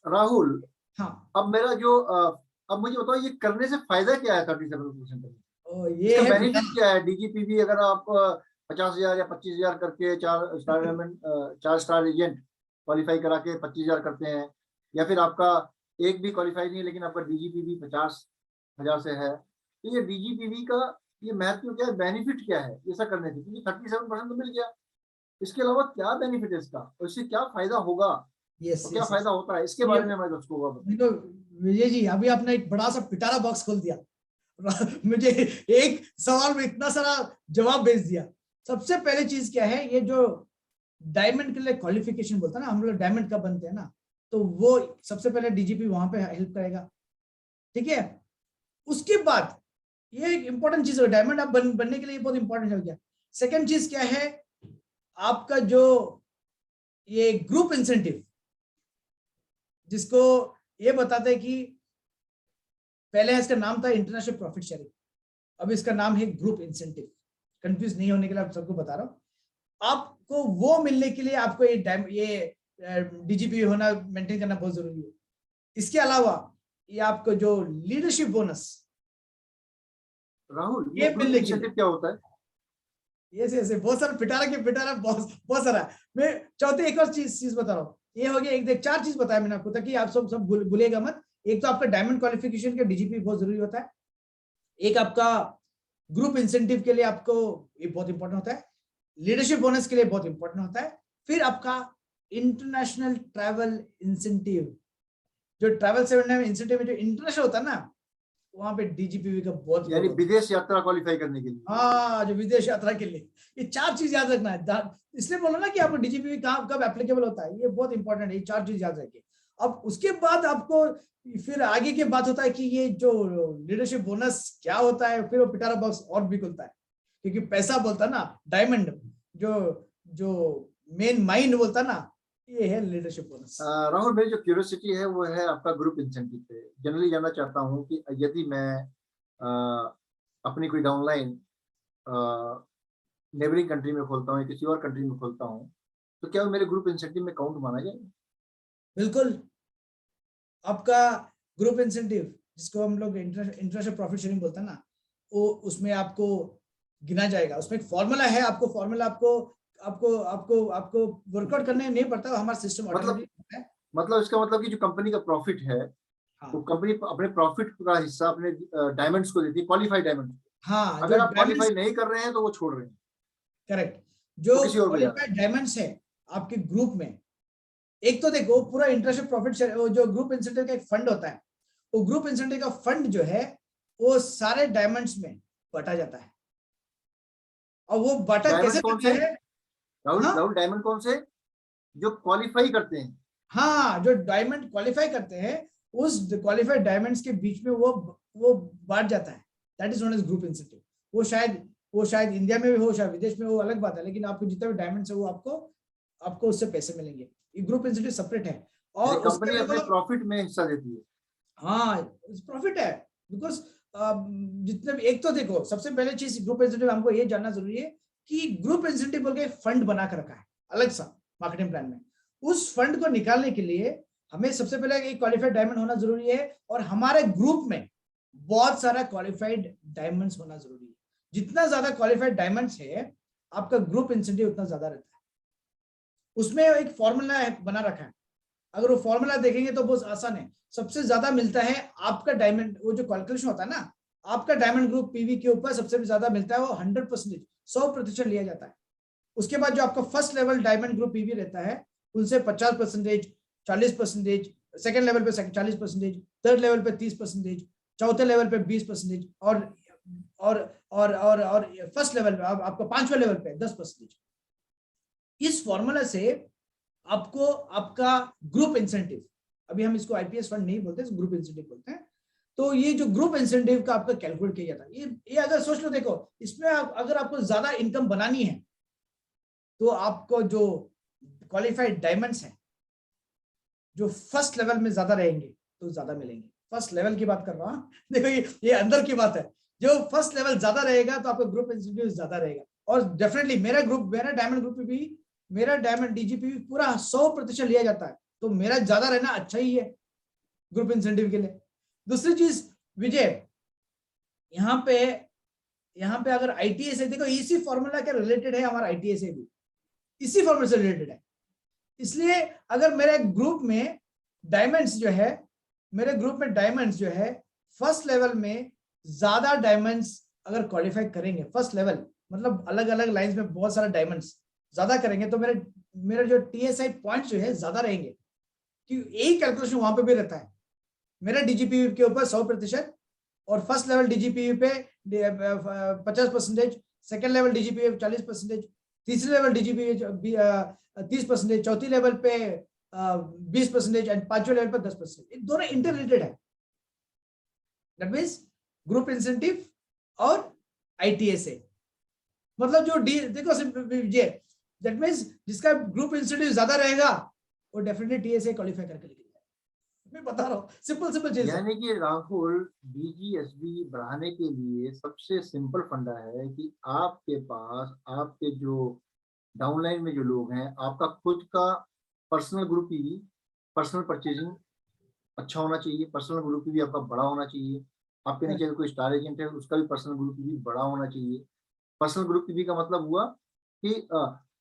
Speaker 2: राहुल,
Speaker 3: हाँ,
Speaker 2: अब मेरा जो अब मुझे बताओ, ये करने से फायदा क्या है 37%?
Speaker 3: ये
Speaker 2: इसका
Speaker 3: है
Speaker 2: बेनिफिट क्या है? डीजीपीवी अगर आप 50,000 या 25,000 करके 4 स्टार एजेंट क्वालिफाई करा के 25,000 करते हैं, या फिर आपका एक भी क्वालिफाई नहीं है लेकिन आपका डीजीपीवी 50,000 से है, तो ये डीजीपीवी का ये महत्व क्या है, बेनिफिट क्या है ऐसा करने से? क्योंकि 37% तो मिल गया, इसके अलावा क्या बेनिफिट है इसका, और इससे क्या फायदा होगा, और क्या फायदा होता है, इसके बारे में हमारे दर्शकों को बताइए।
Speaker 3: देखो विजय जी, अभी आपने एक बड़ा सा पिटारा बॉक्स खोल दिया। मुझे एक सवाल में इतना सारा जवाब भेज दिया। सबसे पहले चीज क्या है, ये जो डायमंड के लिए क्वालिफिकेशन बोलता है ना, हम लोग डायमंड कब बनते हैं ना, तो वो सबसे पहले डीजीपी वहां पे हेल्प करेगा, ठीक है। उसके बाद ये एक इंपॉर्टेंट चीज है, डायमंड आप बनने के लिए बहुत इंपॉर्टेंट हो गया। सेकेंड चीज क्या है, आपका जो ये ग्रुप इंसेंटिव, जिसको ये बताते हैं कि पहले इसका नाम था इंटरनेशनल प्रॉफिट शेयरिंग, अब इसका नाम है ग्रुप इंसेंटिव। कंफ्यूज नहीं होने के लिए आप सबको बता रहा हूँ। आपको वो मिलने के लिए आपको ये डीजीपी होना, मेंटेन करना बहुत जरूरी है। इसके अलावा ये आपको जो लीडरशिप बोनस,
Speaker 2: राहुल,
Speaker 3: ये
Speaker 2: ग्रुप
Speaker 3: मिलने के
Speaker 2: इंसेंटिव
Speaker 3: लिए,
Speaker 2: क्या होता है?
Speaker 3: ऐसे बहुत सारा पिटारा बहुत सारा है। मैं चौथे एक और चीज बता रहा हूँ। ये हो गया, एक 4 चीज बताया मैंने आपको, ताकि आप सब भूलेगा मत। एक तो आपका डायमंड क्वालिफिकेशन के डीजीपी बहुत जरूरी होता है, एक आपका ग्रुप इंसेंटिव के लिए आपको ये बहुत इंपॉर्टेंट होता है, लीडरशिप बोनस के लिए बहुत इंपॉर्टेंट होता है, फिर आपका इंटरनेशनल ट्रैवल इंसेंटिव, जो ट्रैवल सेवन इंसेंटिव में जो इंटरनेशनल होता है ना, वहां पे डीजीपीवी का बहुत,
Speaker 2: यानी विदेश यात्रा क्वालिफाई करने के लिए।
Speaker 3: हाँ, जो विदेश यात्रा के लिए। ये 4 चीज याद रखना है, इसलिए बोला ना कि आपको डीजीपीवी कब एप्लीकेबल होता है, ये बहुत इंपॉर्टेंट है, ये 4 चीज याद रखिए। अब उसके बाद आपको फिर आगे की बात होता है कि ये जो लीडरशिप बोनस क्या होता है, फिर वो पिटारा बॉक्स और भी खुलता है, क्योंकि पैसा बोलता है ना डायमंड, जो जो मेन माइंड बोलता है ना, ये है लीडरशिप बोनस।
Speaker 2: राहुल, मेरी जो क्यूरियोसिटी है वो है आपका ग्रुप इंसेंटिव पे। जनरली जानना चाहता हूँ कि यदि मैं अपनी कोई डाउनलाइन नेबरिंग कंट्री में खोलता हूँ या किसी और कंट्री में खोलता हूँ, तो क्या वो मेरे ग्रुप इंसेंटिव में काउंट माना जाएगा?
Speaker 3: बिल्कुल। आपका ग्रुप इंसेंटिव, जिसको हम लोग इंटरेस्ट प्रॉफिट शेयरिंग बोलते हैं ना, वो उसमें आपको गिना जाएगा। उसमें एक फॉर्मूला है, आपको फॉर्मूला आपको आपको आपको आपको वर्कआउट करने नहीं पड़ता, हमारा सिस्टम ऑटोमेटिक है।
Speaker 2: मतलब इसका मतलब कि जो कंपनी का प्रॉफिट है,
Speaker 3: हाँ
Speaker 2: तो कंपनी अपने प्रॉफिट का हिस्सा अपने डायमंड्स को देती है, क्वालिफाइड डायमंड।
Speaker 3: हाँ, जो
Speaker 2: अगर आप क्वालिफाई
Speaker 3: डायमंड्स,
Speaker 2: नहीं कर रहे हैं तो वो छोड़ रहे हैं,
Speaker 3: करेक्ट,
Speaker 2: वो
Speaker 3: जो
Speaker 2: किसी और को जा रहा है।
Speaker 3: क्वालिफाइड डायमंड्स है आपके ग्रुप में, एक तो देखो पूरा इंटरेस्ट प्रॉफिट जो ग्रुप इंसेंटिव का एक फंड होता है, वो ग्रुप इंसेंटिव का फंड जो है वो सारे डायमंड्स में बांटा जाता है। और वो बांटा कैसे
Speaker 2: डायमंड कौन
Speaker 3: जाता
Speaker 2: से,
Speaker 3: है?
Speaker 2: राहुल
Speaker 3: हाँ
Speaker 2: राहुल डायमंड कौन से? जो क्वालिफाई करते हैं।
Speaker 3: हाँ, जो डायमंड क्वालिफाई करते हैं, उस क्वालिफाइड डायमंड्स के बीच में वो बांट जाता है। That is known age group incentive. वो शायद इंडिया में भी हो, शायद विदेश में हो, अलग बात है, लेकिन आपको जितने भी डायमंड्स है वो आपको उससे पैसे मिलेंगे। ये ग्रुप इंसेंटिव सेपरेट है। और उसके
Speaker 2: कंपनी अपने
Speaker 3: अलावा
Speaker 2: प्रॉफिट में हिस्सा देती है।
Speaker 3: हाँ, प्रॉफिट है, बिकॉज जितने भी, एक तो देखो सबसे पहले चीज ग्रुप इंसेंटिव हमको ये जानना जरूरी है कि ग्रुप इंसेंटिव बोल के फंड बना कर रखा है अलग सा मार्केटिंग प्लान में। उस फंड को निकालने के लिए हमें सबसे पहले एक क्वालिफाइड डायमंड होना जरूरी है, और हमारे ग्रुप में बहुत सारा क्वालिफाइड डायमंड्स होना जरूरी है। जितना ज्यादा क्वालिफाइड डायमंड्स है, आपका ग्रुप इंसेंटिव उतना ज्यादा रहता है। उसमें एक फॉर्मूला बना रखा है, अगर वो फॉर्मूला देखेंगे तो बहुत आसान है। सबसे ज्यादा मिलता है आपका डायमंड, वो जो कैलकुलेशन होता है ना, आपका डायमंड ग्रुप पीवी के ऊपर सबसे ज्यादा मिलता है, वो 100%, 100% लिया जाता है। उसके बाद जो आपका first level diamond group PV रहता है, उनसे 50%, 40%, सेकंड लेवल पे 40%, थर्ड लेवल पे 30%, चौथे लेवल पे 20%, और फर्स्ट लेवल पे आपका पांचवें लेवल पे 10%। इस फॉर्मूला से आपको आपका ग्रुप इंसेंटिव, अभी हम इसको आईपीएस फंड नहीं बोलते, ग्रुप इंसेंटिव बोलते हैं, तो ये जो ग्रुप इंसेंटिव का आपका कैलकुलेट किया जाता है। ये अगर सोच लो, देखो इसमें अगर आपको ज्यादा इनकम बनानी है, तो आपको जो क्वालिफाइड डायमंड्स हैं जो फर्स्ट लेवल में ज्यादा रहेंगे तो ज्यादा मिलेंगे। फर्स्ट लेवल की बात कर रहा हूं, देखो ये अंदर की बात है। जो फर्स्ट लेवल ज्यादा रहेगा तो आपका ग्रुप इंसेंटिव ज्यादा रहेगा। और डेफिनेटली मेरा डायमंड ग्रुप भी, मेरा डायमंड डीजीपी भी पूरा 100% लिया जाता है, तो मेरा ज्यादा रहना अच्छा ही है ग्रुप इंसेंटिव के लिए। दूसरी चीज विजय, यहाँ पे अगर आईटीए से देखो, इसी फॉर्मूला के रिलेटेड है हमारा आईटीए से भी, इसी फॉर्मूला से रिलेटेड है। इसलिए अगर मेरे ग्रुप में डायमंड्स जो है, मेरे ग्रुप में डायमंड्स जो है, फर्स्ट लेवल में ज्यादा डायमंड्स अगर क्वालिफाई करेंगे, फर्स्ट लेवल मतलब अलग अलग लाइंस में बहुत सारा डायमंड्स ज्यादा करेंगे, तो मेरा जो टीएसआई पॉइंट जो है ज्यादा रहेंगे। क्योंकि यही कैलकुलेशन वहां पे भी रहता है, मेरा डीजीपी के ऊपर 100%, और फर्स्ट लेवल डीजीपी पे 50%, सेकेंड लेवल डीजीपी 40%, तीसरे लेवल डीजीपी 30%, चौथी लेवल पे 20%, एंड पांचवें लेवल पे 10%। ये दोनों इंटर रिलेटेड है। दैट मीन्स ग्रुप इंसेंटिव और आईटीएसए, मतलब जो देखो दैट मीन्स जिसका ग्रुप इंसेंटिव ज्यादा रहेगा वो डेफिनेटली टीएसए क्वालिफाई करके लेके जाएगा। मैं बता रहा हूँ, सिंपल चीज है।
Speaker 2: यानी कि राहुल, डीजीएसबी बढ़ाने के लिए सबसे सिंपल फंडा है कि आपके पास आपके जो डाउनलाइन में जो लोग हैं, आपका खुद का पर्सनल ग्रुप ही, पर्सनल परचेजिंग अच्छा होना चाहिए, पर्सनल ग्रुप भी आपका बड़ा होना चाहिए। आपके नीचे कोई स्टार एजेंट है, उसका भी पर्सनल ग्रुप भी बड़ा होना चाहिए। पर्सनल ग्रुप पीवी का मतलब हुआ कि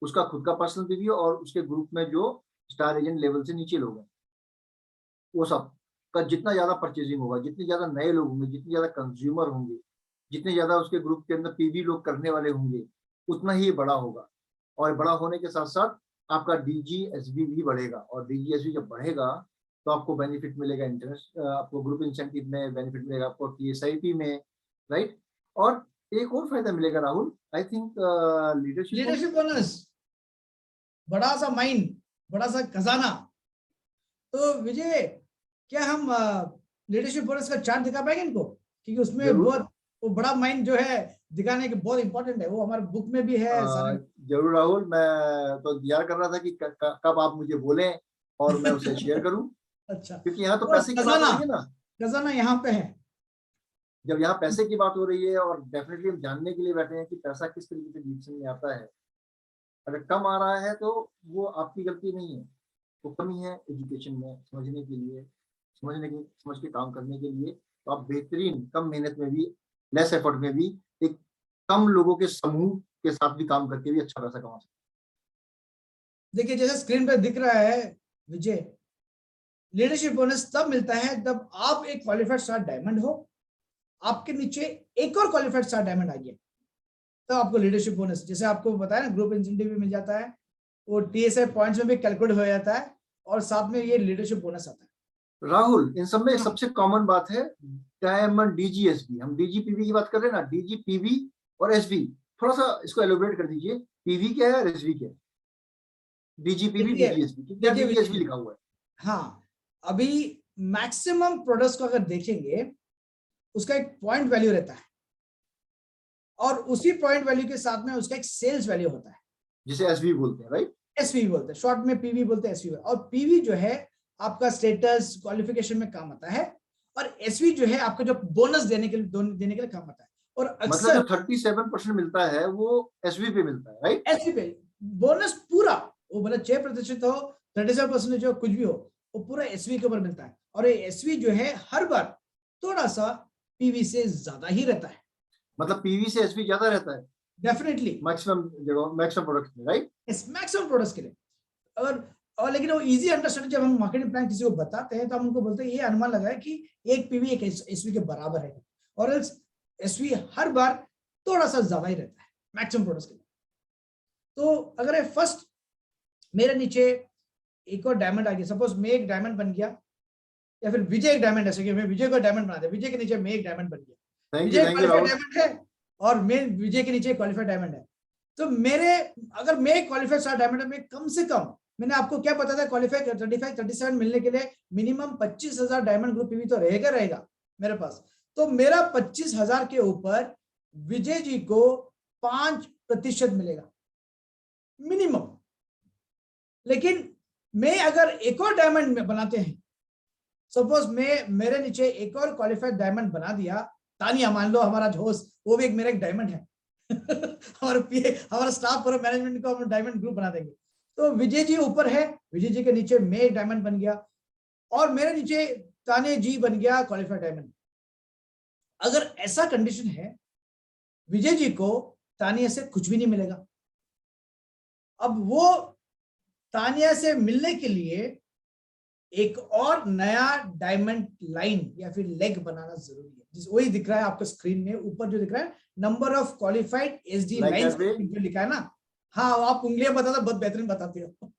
Speaker 2: उसका खुद का पर्सनल पीवी और उसके ग्रुप में जो स्टार एजेंट लेवल से नीचे लोग हैं, वो सब का जितना ज्यादा परचेजिंग होगा, जितने ज्यादा नए लोग होंगे, जितने ज्यादा कंज्यूमर होंगे, जितने ज्यादा उसके ग्रुप के अंदर पीवी लोग करने वाले होंगे, उतना ही बड़ा होगा। और बड़ा होने के साथ साथ आपका डीजीएसबी भी बढ़ेगा, और डीजीएसबी जब बढ़ेगा तो आपको बेनिफिट मिलेगा, इंटरेस्ट आपको ग्रुप इंसेंटिव में बेनिफिट मिलेगा, आपको टीएसआईपी में, राइट। और एक और फायदा मिलेगा Rahul, I think
Speaker 3: leadership bonus, बड़ा सा माइंड, बड़ा सा खजाना। तो विजय, क्या हम लीडरशिप बोनस का चार्ट दिखा पाएंगे इनको? क्योंकि उसमें बहुत वो बड़ा माइंड जो है दिखाने के बहुत इंपॉर्टेंट है, वो हमारे बुक में भी है सारे।
Speaker 2: जरूर राहुल, मैं तो इंतजार कर रहा था कि कब आप मुझे बोलें और मैं उसे शेयर करूं।
Speaker 3: अच्छा,
Speaker 2: क्योंकि यहाँ तो
Speaker 3: तो
Speaker 2: पैसे की बात आ रही है ना।
Speaker 3: खजाना यहाँ पे है।
Speaker 2: जब यहाँ पैसे की बात हो रही है और डेफिनेटली हम जानने के लिए बैठे हैं कि पैसा किस तरीके से डिसीजन में आता है, अगर कम आ रहा है तो वो आपकी गलती नहीं है, वो कमी है एजुकेशन में, समझने के लिए, समझ के काम करने के लिए। तो आप बेहतरीन कम मेहनत में भी, लेस एफर्ट में भी, एक कम लोगों के समूह के साथ भी काम करके भी अच्छा पैसा कमा सकते हैं।
Speaker 3: देखिए जैसे स्क्रीन पे दिख रहा है विजय, लीडरशिप बोनस तब मिलता है जब आप एक क्वालिफाइड स्टार डायमंड हो, आपके नीचे एक और क्वालिफाइड स्टार डायमंड आ गया, तो आपको लीडरशिप बोनस, जैसे आपको बताया ना, ग्रुप इंसेंटिव भी मिल जाता है, वो टीएसआई पॉइंट्स में भी कैलकुलेट हो जाता है, और साथ में ये लीडरशिप बोनस आता है।
Speaker 2: राहुल, इन सब में
Speaker 3: हाँ।
Speaker 2: सबसे कॉमन बात है डायमंड डीजीएसबी। हम डीजीपीवी की बात कर रहे हैं ना, डीजीपीवी और एसवी, थोड़ा सा इसको एलोबरेट कर दीजिए, पीवी क्या है और एसवी क्या है? डीजीपीवी
Speaker 3: देखिए
Speaker 2: डीजीएसबी, क्या डीजीएसबी लिखा हुआ है?
Speaker 3: हाँ, अभी मैक्सिमम प्रोडक्ट्स को अगर देखेंगे, उसका एक पॉइंट वैल्यू रहता है, और उसी पॉइंट वैल्यू के साथ में उसका एक सेल्स वैल्यू होता है,
Speaker 2: जिसे एसवी बोलते हैं, राइट?
Speaker 3: एसवी बोलते हैं, शॉर्ट में पीवी बोलते हैं, एसवी। और पीवी जो है आपका स्टेटस क्वालिफिकेशन में काम आता है, और एसवी जो है आपका जो बोनस देने के लिए काम आता है। और
Speaker 2: मतलब
Speaker 3: अक्सर
Speaker 2: जो 37% मिलता है वो एसवी पे मिलता है, राइट?
Speaker 3: एसवी पे बोनस पूरा, वो भले 6% हो, 37% हो, कुछ भी हो, वो पूरा एसवी के ऊपर मिलता है। और ये एसवी जो है हर बार थोड़ा सा पीवी से ज्यादा ही रहता है,
Speaker 2: मतलब पीवी से एसवी ज्यादा रहता है
Speaker 3: डेफिनेटली
Speaker 2: मैक्सिमम प्रोडक्ट में, राइट?
Speaker 3: मैक्सिमम प्रोडक्ट्स के लिए। और लेकिन वो इजी अंडरस्टैंडिंग, जब हम मार्केटिंग प्लान किसी को बताते हैं तो हम उनको बोलते हैं ये अनुमान लगाए कि एक पीवी एक एसवी के बराबर है, और एसवी हर बार थोड़ा सा ज्यादा ही रहता है मैक्सिमम प्रोडक्ट्स के लिए। तो अगर फर्स्ट मेरे नीचे एक और डायमंड आ गया, सपोज मैं एक डायमंड बन गया, या फिर विजय एक डायमंड, ऐसे कि मैं विजय को डायमंड बना दिया, विजय के नीचे मैं एक डायमंड बन गया, विजय क्वालिफाइड डायमंड है और मैं विजय के नीचे क्वालिफाइड डायमंड है। तो मेरे, अगर मैं क्वालिफाइड स्टार डायमंड में कम से कम, मैंने आपको क्या बताया था, क्वालिफाइड 35-37 मिलने के लिए मिनिमम 25,000 डायमंड ग्रुप पीवी तो रहेगा मेरे पास। तो मेरा 25,000 के ऊपर विजय जी को 5% मिलेगा मिनिमम। लेकिन मैं अगर एक और डायमंड में बनाते हैं, सपोज मेरे नीचे एक और क्वालिफाइड डायमंड बना दिया, तानिया मान लो हमारा होस्ट, वो भी एक मेरा एक डायमंड है और हमारा स्टाफ और मैनेजमेंट को हम डायमंड ग्रुप बना देंगे। तो विजय जी ऊपर है, विजय जी के नीचे मैं एक डायमंड बन गया, और मेरे नीचे तानिया जी बन गया क्वालिफाइड डायमंड। अगर ऐसा कंडीशन है, विजय जी को तानिया से कुछ भी नहीं मिलेगा। अब वो तानिया से मिलने के लिए एक और नया डायमंड लाइन या फिर लेग बनाना जरूरी है, जिस वही दिख रहा है आपको स्क्रीन में ऊपर जो दिख रहा है, number of qualified SD lines जो लिखा है ना। हाँ, आप उंगलियां बताते बहुत बेहतरीन बताते हो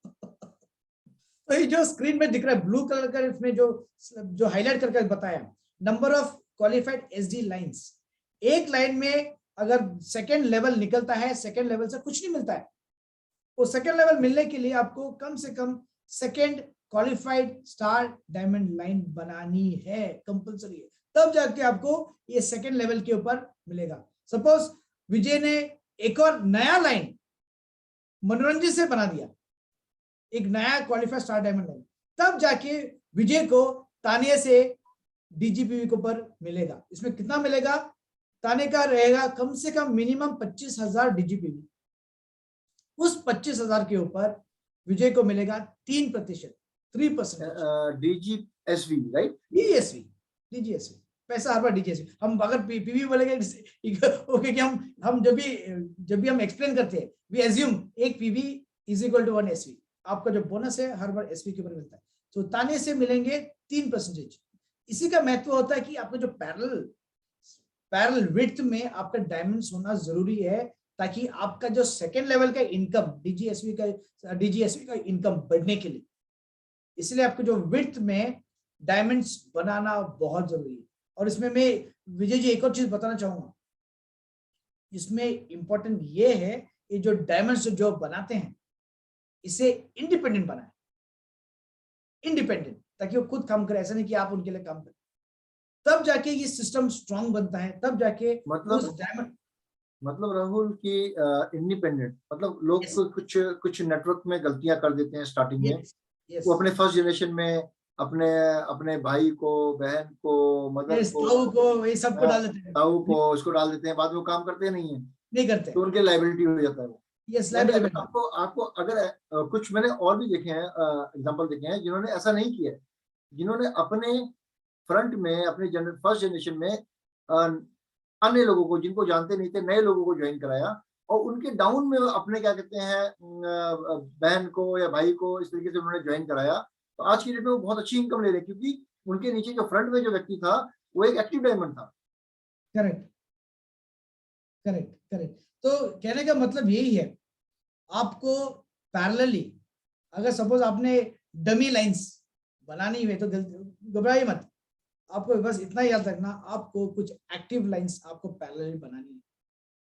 Speaker 3: तो ये जो स्क्रीन में दिख रहा है ब्लू कलर का, इसमें जो हाईलाइट करके बताया, number of qualified SD lines, एक लाइन में अगर सेकेंड लेवल निकलता है, सेकेंड लेवल से कुछ नहीं मिलता है, वो सेकेंड लेवल मिलने के लिए आपको कम से कम second qualified star diamond line बनानी है, कंपलसरी है, तब जाके आपको ये सेकेंड लेवल के ऊपर मिलेगा। सपोज विजय ने एक और नया लाइन मनोरंजन से बना दिया, एक नया क्वालिफाइड स्टार डायमंड लाइन, तब जाके विजय को तानिया से डीजीपीवी के ऊपर मिलेगा। इसमें कितना मिलेगा, ताने का रहेगा कम से कम मिनिमम 25,000 डीजीपीवी, उस 25,000 के ऊपर विजय को मिलेगा 3%, 3%।
Speaker 2: डीजीएसवी, राइट?
Speaker 3: डीजीएसवी पैसा हर बार डीजीएसवी, हम अगर पीवी बोलेंगे ओके कि हम जब भी हम एक्सप्लेन करते हैं, वी एज्यूम एक PV is equal to 1 SV, आपका जो बोनस है हर बार एसवी के ऊपर मिलता है, तो ताने से मिलेंगे 3%। इसी का महत्व होता है कि आपका जो पैरेलल विड्थ में आपका डायमंड्स होना जरूरी है, ताकि आपका जो सेकेंड लेवल का इनकम डीजीएसवी का इनकम बढ़ने के लिए, इसलिए आपको जो विड्थ में डायमंड्स बनाना बहुत जरूरी है। और इसमें मैं विजय जी एक और चीज बताना चाहूंगा, इसमें इंपॉर्टेंट ये है, ये जो डायमंड्स जो बनाते हैं इसे इंडिपेंडेंट बनाए, इंडिपेंडेंट, ताकि वो खुद काम करे, ऐसा नहीं कि आप उनके लिए काम करें, तब जाके ये सिस्टम स्ट्रांग बनता है, तब जाके उस डायमंड,
Speaker 2: मतलब राहुल की इंडिपेंडेंट, मतलब लोग कुछ नेटवर्क में गलतियां कर देते हैं स्टार्टिंग में। वो अपने फर्स्ट जनरेशन में अपने अपने भाई को, बहन को, मदर
Speaker 3: इस
Speaker 2: को,
Speaker 3: ताऊ को, ये सबको डाल देते हैं,
Speaker 2: ताऊ को, इसको डाल देते हैं, बाद में वो काम करते नहीं है
Speaker 3: नहीं करते,
Speaker 2: तो उनके लाइबिलिटी हो जाता है वो।
Speaker 3: यस
Speaker 2: यानी अगर
Speaker 3: लाइबिलिटी।
Speaker 2: आपको आपको अगर कुछ मैंने और भी देखे हैं एग्जांपल देखे हैं जिन्होंने ऐसा नहीं किया है, जिन्होंने अपने फ्रंट में अपने फर्स्ट जनरेशन में अन्य लोगों को, जिनको जानते नहीं थे, नए लोगों को ज्वाइन कराया और उनके डाउन में अपने क्या कहते हैं बहन को या भाई को इस तरीके से उन्होंने ज्वाइन कराया। तो आज की डेट में वो बहुत अच्छी इनकम ले रहे हैं क्योंकि उनके नीचे जो फ्रंट में जो व्यक्ति था वो एक एक्टिव डायमंड था।
Speaker 3: Correct correct correct. तो कहने का मतलब यही है, आपको पैरेलली अगर सपोज आपने डमी लाइंस बनानी हुई तो घबराइए मत, आपको बस इतना याद रखना, आपको कुछ एक्टिव लाइंस आपको पैरेलली बनानी है,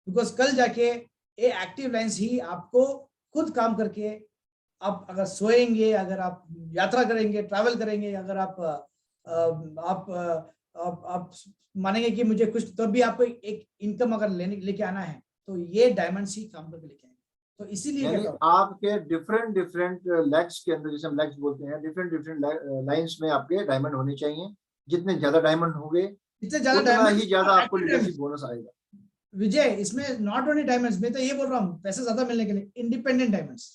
Speaker 3: बिकॉज कल जाके ये एक्टिव लाइंस ही आपको खुद काम करके, आप अगर सोएंगे, अगर आप यात्रा करेंगे, ट्रैवल करेंगे, अगर आप मानेंगे कि मुझे कुछ, तब भी आपको एक इनकम अगर लेके आना है तो ये डायमंड्स ही काम करके लेके आएंगे। तो इसीलिए
Speaker 2: यानी आपके डिफरेंट डिफरेंट लेग्स के अंदर, जैसे हम लेग्स बोलते हैं, डिफरेंट डिफरेंट लाइंस में आपके डायमंड होने चाहिए। जितने ज्यादा डायमंड होंगे
Speaker 3: इतने ज्यादा
Speaker 2: उतना
Speaker 3: डायमंड
Speaker 2: ही ज्यादा आपको लीडरशिप बोनस आएगा।
Speaker 3: विजय, इसमें नॉट ओनली डायमंड्स, मैं तो ये बोल रहा हूँ पैसे ज्यादा मिलने के लिए इंडिपेंडेंट डायमंड्स,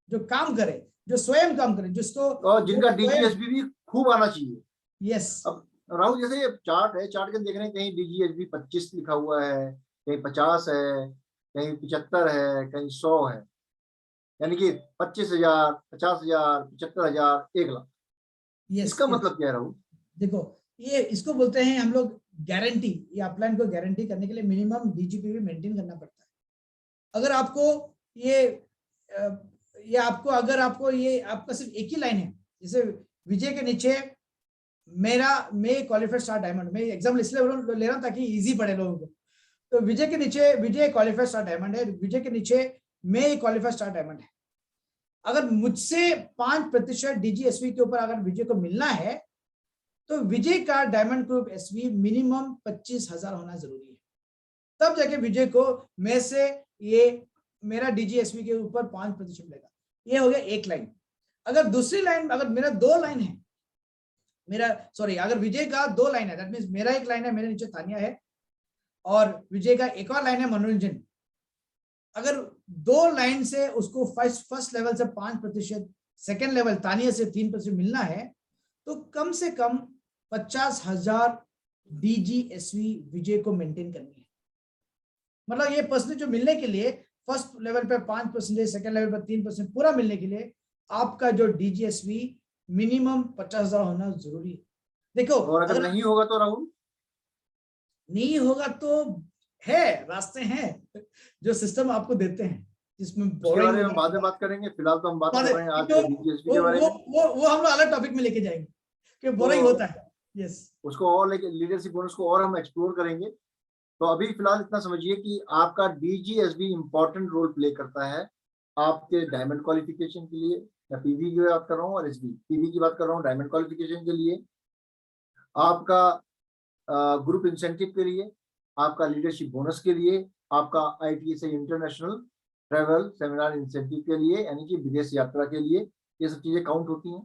Speaker 3: जो काम करे, जो स्वयं काम करे, जिसको
Speaker 2: और जिनका डीजीएसबी भी खूब आना चाहिए।
Speaker 3: यस।
Speaker 2: अब राहुल, जैसे ये चार्ट है, चार्ट के देख रहे हैं, कहीं डीजीएसबी 25 लिखा हुआ है, कहीं 50 है, कहीं 75 है, कहीं 100 है, यानी कि 25,000, 50,000, 75,000, 1 लाख। इसका मतलब क्या है राहुल?
Speaker 3: देखो, ये इसको बोलते हैं हम लोग गारंटी, ये अपलाइन को गारंटी करने के लिए मिनिमम डीजीपीवी मेंटेन करना पड़ता है। अगर आपको ये आपको, अगर आपको ये आपका सिर्फ एक ही लाइन है, जैसे विजय के नीचे मैं क्वालिफाइड स्टार डायमंड, मैं एग्जाम्पल इसलिए ले रहा हूँ ताकि इजी पड़े लोगों को। तो विजय के नीचे विजय क्वालिफाइड स्टार डायमंड है, विजय के नीचे मैं क्वालिफाइड स्टार डायमंड है। अगर मुझसे 5% डीजीएसवी के ऊपर अगर विजय को मिलना है तो विजय का डायमंड ग्रुप एसवी मिनिमम 25,000 होना जरूरी है, तब जाके विजय को मैं से ये मेरा डीजीएसवी के ऊपर 5% मिलेगा। ये हो गया एक लाइन। अगर दूसरी लाइन, अगर मेरा 2 लाइन है, अगर विजय का 2 लाइन है, दैट मींस मेरा एक लाइन है, मेरे नीचे तानिया है, और विजय का एक और लाइन है मनोरंजन। अगर 2 लाइन से उसको फर्स्ट लेवल से 5%, सेकेंड लेवल तानिया से 3% मिलना है, तो कम से कम 50,000 डीजीएसवी विजय को मेंटेन करनी है। मतलब ये परसेंटेज जो मिलने के लिए, फर्स्ट लेवल पे 5%, सेकेंड लेवल पे 3%, पूरा मिलने के लिए आपका जो डीजीएसवी मिनिमम 50,000 होना जरूरी है। देखो,
Speaker 2: और अगर नहीं होगा तो राहुल?
Speaker 3: नहीं होगा तो है, रास्ते हैं जो सिस्टम आपको देते हैं, जिसमें
Speaker 2: बारे में बाद में बात करेंगे। फिलहाल तो हम बात कर रहे हैं आज डीजीएसवी के बारे में।
Speaker 3: वो हम लोग अलग टॉपिक में लेके जाएंगे कि बोरिंग होता है। यस,
Speaker 2: उसको और लेके लीडरशिप बोनस को और हम एक्सप्लोर करेंगे। तो अभी फिलहाल इतना समझिए कि आपका डीजीएसवी इंपॉर्टेंट रोल प्ले करता है आपके डायमंड क्वालिफिकेशन के लिए। मैं पीवी की बात कर रहा हूँ और एसबी, पीवी की बात कर रहा हूँ डायमंड क्वालिफिकेशन के लिए, आपका ग्रुप इंसेंटिव के लिए, आपका लीडरशिप बोनस के लिए, आपका आईटीएसए इंटरनेशनल ट्रैवल सेमिनार इंसेंटिव के लिए, यानी कि विदेश यात्रा के लिए, ये सब चीजें काउंट होती हैं।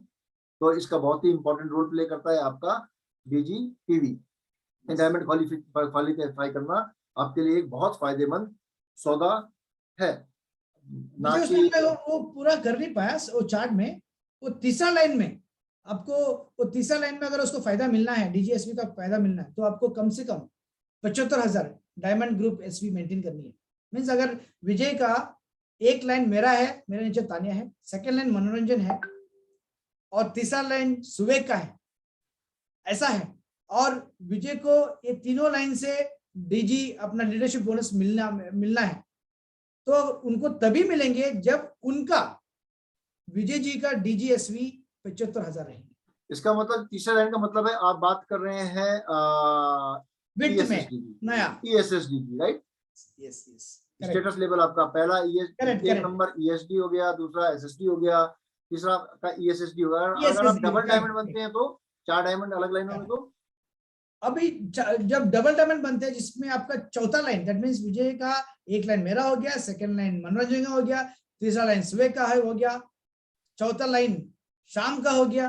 Speaker 2: तो इसका बहुत ही इंपॉर्टेंट रोल प्ले करता है आपका डीजीपीवी। डायमंड क्वालिफाई करना आपके लिए एक बहुत फायदेमंद सौदा है।
Speaker 3: ना कि वो पूरा कर नहीं पाया वो चार्ट में, वो तीसरा लाइन में आपको, वो तीसरा लाइन में अगर उसको फायदा मिलना है, डीजीएसवी का फायदा मिलना है, तो आपको कम से कम 75,000 डायमंड ग्रुप एसवी मेंटेन करनी है। मीन्स अगर विजय का एक लाइन मेरा है, मेरे नीचे तानिया है, सेकेंड लाइन मनोरंजन है, और तीसरा लाइन सुवेग का है, ऐसा है, और विजय को ये तीनों लाइन से डीजी अपना लीडरशिप बोनस मिलना है, तो उनको तभी मिलेंगे जब उनका विजय जी का डीजीएसवी 75,000 रहेंगे।
Speaker 2: इसका मतलब तीसरा लाइन का मतलब है आप बात कर रहे हैं
Speaker 3: वित्त में नया
Speaker 2: ईएसएसडी की, right?
Speaker 3: Yes yes,
Speaker 2: status level आपका पहला एक नंबर ईएसडी हो गया, दूसरा एसएसडी हो गया, तीसरा का ईएसएसडी होगा। अगर आप डबल डायमंड बनते हैं तो 4 डायमंड अलग लाइनों में, तो
Speaker 3: अभी जब डबल डायमंड बनते हैं जिसमें आपका चौथा लाइन, दैट मींस विजय का एक लाइन मेरा हो गया, सेकंड लाइन मनोरंजन का हो गया, तीसरा लाइन सुवेग का है हो गया, चौथा लाइन शाम का हो गया।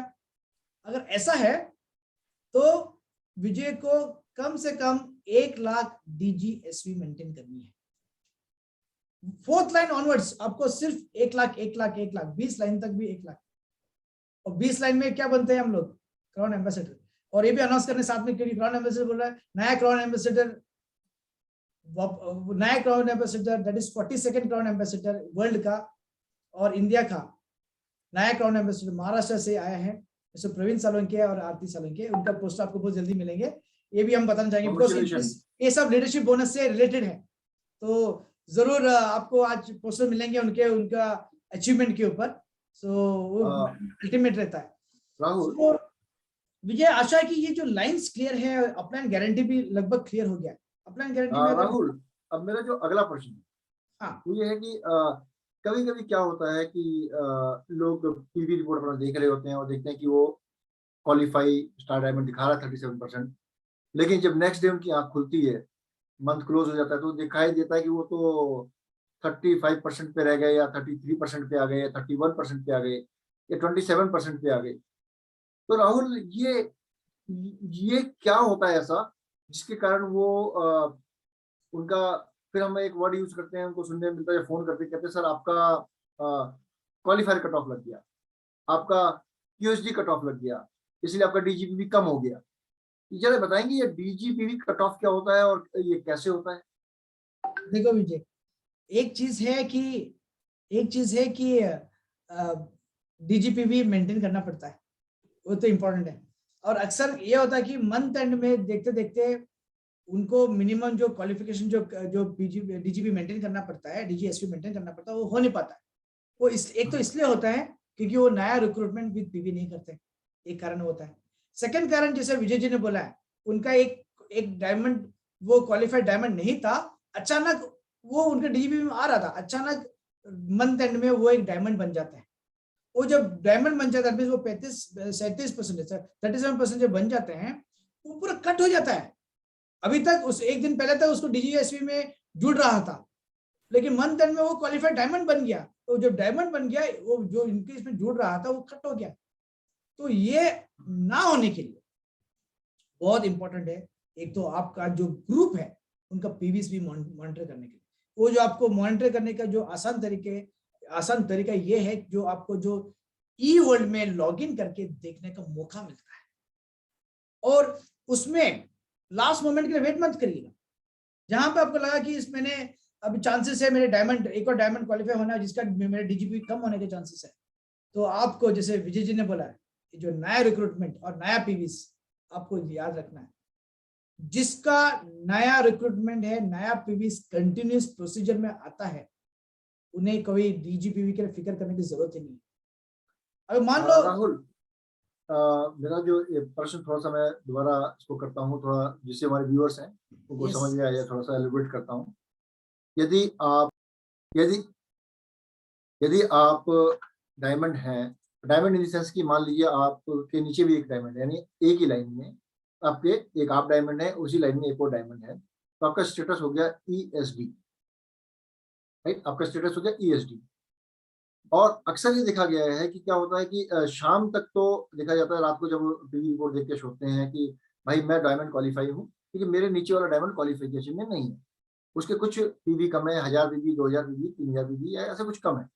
Speaker 3: अगर ऐसा है तो विजय को कम से कम 1 लाख DGSV मेंटेन करनी है। 4th लाइन ऑनवर्ड्स आपको सिर्फ 1 लाख 1 लाख 1 लाख 20 लाइन तक भी 1 लाख, और 20 लाइन में क्या बनते हैं हम लोग, क्राउन एम्बेसडर। और ये भी अनाउंस करने साथ में, क्योंकि क्राउन एम्बेसडर बोल रहा है, नया crown ambassador that is 42nd crown ambassador world का और इंडिया का नया क्राउन एम्बेसडर महाराष्ट्र से आया है, जैसे प्रवीण सालुंके और आरती सालुंके, उनका पोस्ट आपको बहुत जल्दी मिलेंगे, ये भी हम बताना चाहेंगे बिकॉज ये सब लीडरशिप बोनस से रिलेटेड है। तो जरूर आपको आज पोस्टर मिलेंगे उनका अचीवमेंट के ऊपर, सो वो अल्टीमेट रहता है।
Speaker 2: राहुल,
Speaker 3: विजय आशा है कि ये जो लाइंस क्लियर है, अपलाइन गारंटी भी लगभग क्लियर हो गया है। अपलाइन गारंटी में
Speaker 2: राहुल, अब मेरा जो अगला प्रश्न है
Speaker 3: हाँ,
Speaker 2: वो ये है कि कभी कभी क्या होता है कि लोग पीवी रिपोर्ट अपना देख रहे होते हैं और देखते हैं कि वो क्वालिफाई स्टार डायमंड दिखा रहा है 37%, लेकिन जब नेक्स्ट डे उनकी आंख खुलती है, मंथ क्लोज हो जाता है, तो दिखाई देता है कि वो तो 35% पे रह गए, या 33% पे आ गए, या 31% पे आ गए, या 27% पे आ गए। तो राहुल, ये क्या होता है ऐसा जिसके कारण वो उनका, फिर हम एक वर्ड यूज करते हैं, उनको सुनने में मिलता है, फोन करते कहते हैं सर आपका क्वालिफायर कट ऑफ लग गया, आपका QSD कट ऑफ लग गया, इसलिए आपका DGPV कम हो गया। जरा बताएंगे ये DGPV कट ऑफ क्या होता है और ये कैसे होता है?
Speaker 3: देखो विजय, एक चीज है कि DGPV मेंटेन करना पड़ता है, वो तो इम्पोर्टेंट है। और अक्सर ये होता है कि मंथ एंड में देखते देखते उनको मिनिमम जो क्वालिफिकेशन जो DGP मेंटेन करना पड़ता है, DGSV मेंटेन करना पड़ता है, वो हो नहीं पाता है। वो एक तो इसलिए होता है क्योंकि वो नया रिक्रूटमेंट विद PV नहीं करते, एक कारण होता है। सेकंड कारण, जैसे विजय जी ने बोला है, उनका एक डायमंड, वो क्वालिफाइड डायमंड नहीं था, अचानक वो उनके DGP में आ रहा था, अचानक मंथ एंड में वो एक डायमंड बन जाता है। वो जब डायमंड बन जाता है वो 37% जब बन जाते हैं, वो पूरा कट हो जाता है। अभी तक उस एक दिन पहले तक उसको DGSV में जुड़ रहा था, लेकिन मंथ एंड में वो क्वालिफाइड डायमंड बन गया, तो जब डायमंड बन गया, वो जो इनके इसमें जुड़ रहा था वो कट हो गया। तो ये ना होने के लिए बहुत इंपॉर्टेंट है, एक तो आपका जो ग्रुप है उनका PVs भी मॉनिटर करने के लिए, वो जो आपको मॉनिटर करने का जो आसान तरीका ये है, जो आपको जो E-वर्ल्ड में लॉगिन करके देखने का मौका मिलता है, और उसमें लास्ट मोमेंट के लिए वेट मत करिएगा। जहां पे आपको लगा कि इस मैंने अभी चांसेस है मेरे डायमंड, एक और डायमंड क्वालिफाई होना है जिसका मेरे DGP कम होने के चांसेस है, तो आपको जैसे विजय जी ने बोला है, जो नया रिक्रूटमेंट और नया PVs आपको याद रखना है, जिसका नया रिक्रूटमेंट है, नया PVs कंटिन्यूस प्रोसीजर में आता है, उन्हें कोई DGPV के लिए फिक्र करने की जरूरत ही नहीं है। अगर मान लो
Speaker 2: राहुल, मेरा जो ये प्रश्न थोड़ा सा मैं दोबारा इसको करता हूँ, थोड़ा जिससे हमारे व्यूअर्स हैं उनको समझ में आया, थोड़ा सा एलिब्रेट करता हूँ। यदि आप डायमंड हैं, डायमंड इन द सेंस की मान लीजिए आपके नीचे भी एक डायमंड है, यानी एक ही लाइन में आपके एक आप डायमंड है, उसी लाइन में एक और डायमंड है, तो आपका स्टेटस हो गया ESD, राइट? आपका स्टेटस हो गया ESD। और अक्सर ये देखा गया है कि क्या होता है कि शाम तक तो देखा जाता है, रात को जब PV रिपोर्ट देख के सोचते हैं कि भाई मैं डायमंड क्वालिफाई हूँ, क्योंकि मेरे नीचे वाला डायमंड क्वालिफिकेशन में नहीं है, उसके कुछ PV कम है, 1000 PV, 2000 PV, 3000 PV, या ऐसा कुछ कम है।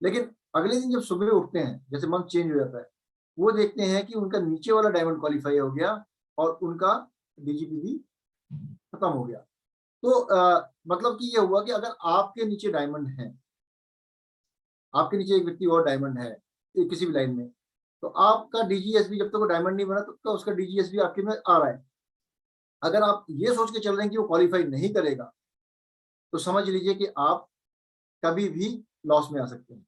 Speaker 2: लेकिन अगले दिन जब सुबह उठते हैं, जैसे मंथ चेंज हो जाता है, वो देखते हैं कि उनका नीचे वाला डायमंड क्वालिफाई हो गया और उनका DGPV खत्म हो गया। तो मतलब कि ये हुआ कि अगर आपके नीचे डायमंड है, आपके नीचे एक व्यक्ति और डायमंड है किसी भी लाइन में, तो आपका DGSV जब तक वो डायमंड नहीं बना तब तक उसका DGSV आपके में आ रहा है। अगर आप ये सोच के चल रहे हैं कि वो क्वालिफाई नहीं करेगा, तो समझ लीजिए कि आप कभी भी लॉस में आ सकते हैं।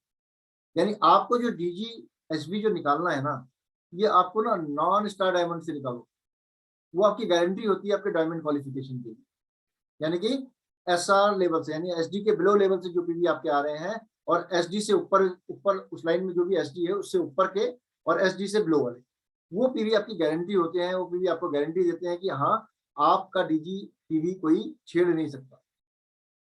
Speaker 2: यानी आपको जो DGSV जो निकालना है ना, ये आपको ना नॉन स्टार डायमंड से निकालो, वो आपकी गारंटी होती है आपके डायमंड क्वालिफिकेशन के लिए। यानी कि SR लेवल से, यानी SD के बिलो लेवल से जो PV आपके आ रहे हैं, और SD से ऊपर उस लाइन में जो भी SD है उससे ऊपर के, और SD से बिलो वाले, वो PV आपकी गारंटी होते हैं। वो PV आपको गारंटी देते हैं कि हाँ, आपका DGPV कोई छेड़ नहीं सकता।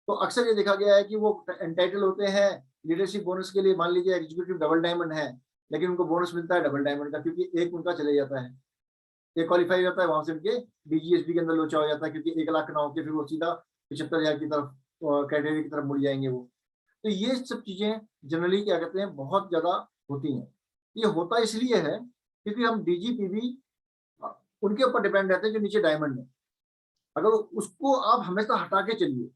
Speaker 2: तो अक्सर ये देखा गया है कि वो एंटाइटल होते हैं लीडरशिप बोनस के लिए। मान लीजिए एग्जीक्यूटिव डबल डायमंड है, लेकिन उनको बोनस मिलता है डबल डायमंड का, क्योंकि एक उनका चले जाता है, एक क्वालिफाई हो जाता है, वहां से उनके डीजीएसबी के अंदर लोचा हो जाता है, क्योंकि 1 लाख ना होकर फिर वो सीधा 75,000 की तरफ कैटेगरी की तरफ मुड़ जाएंगे वो। तो ये सब चीजें जनरली क्या कहते हैं बहुत ज्यादा होती हैं। ये होता इसलिए है क्योंकि हम डीजीपीवी उनके ऊपर डिपेंड रहते हैं जो नीचे डायमंड है। अगर उसको आप हमेशा हटा के चलिए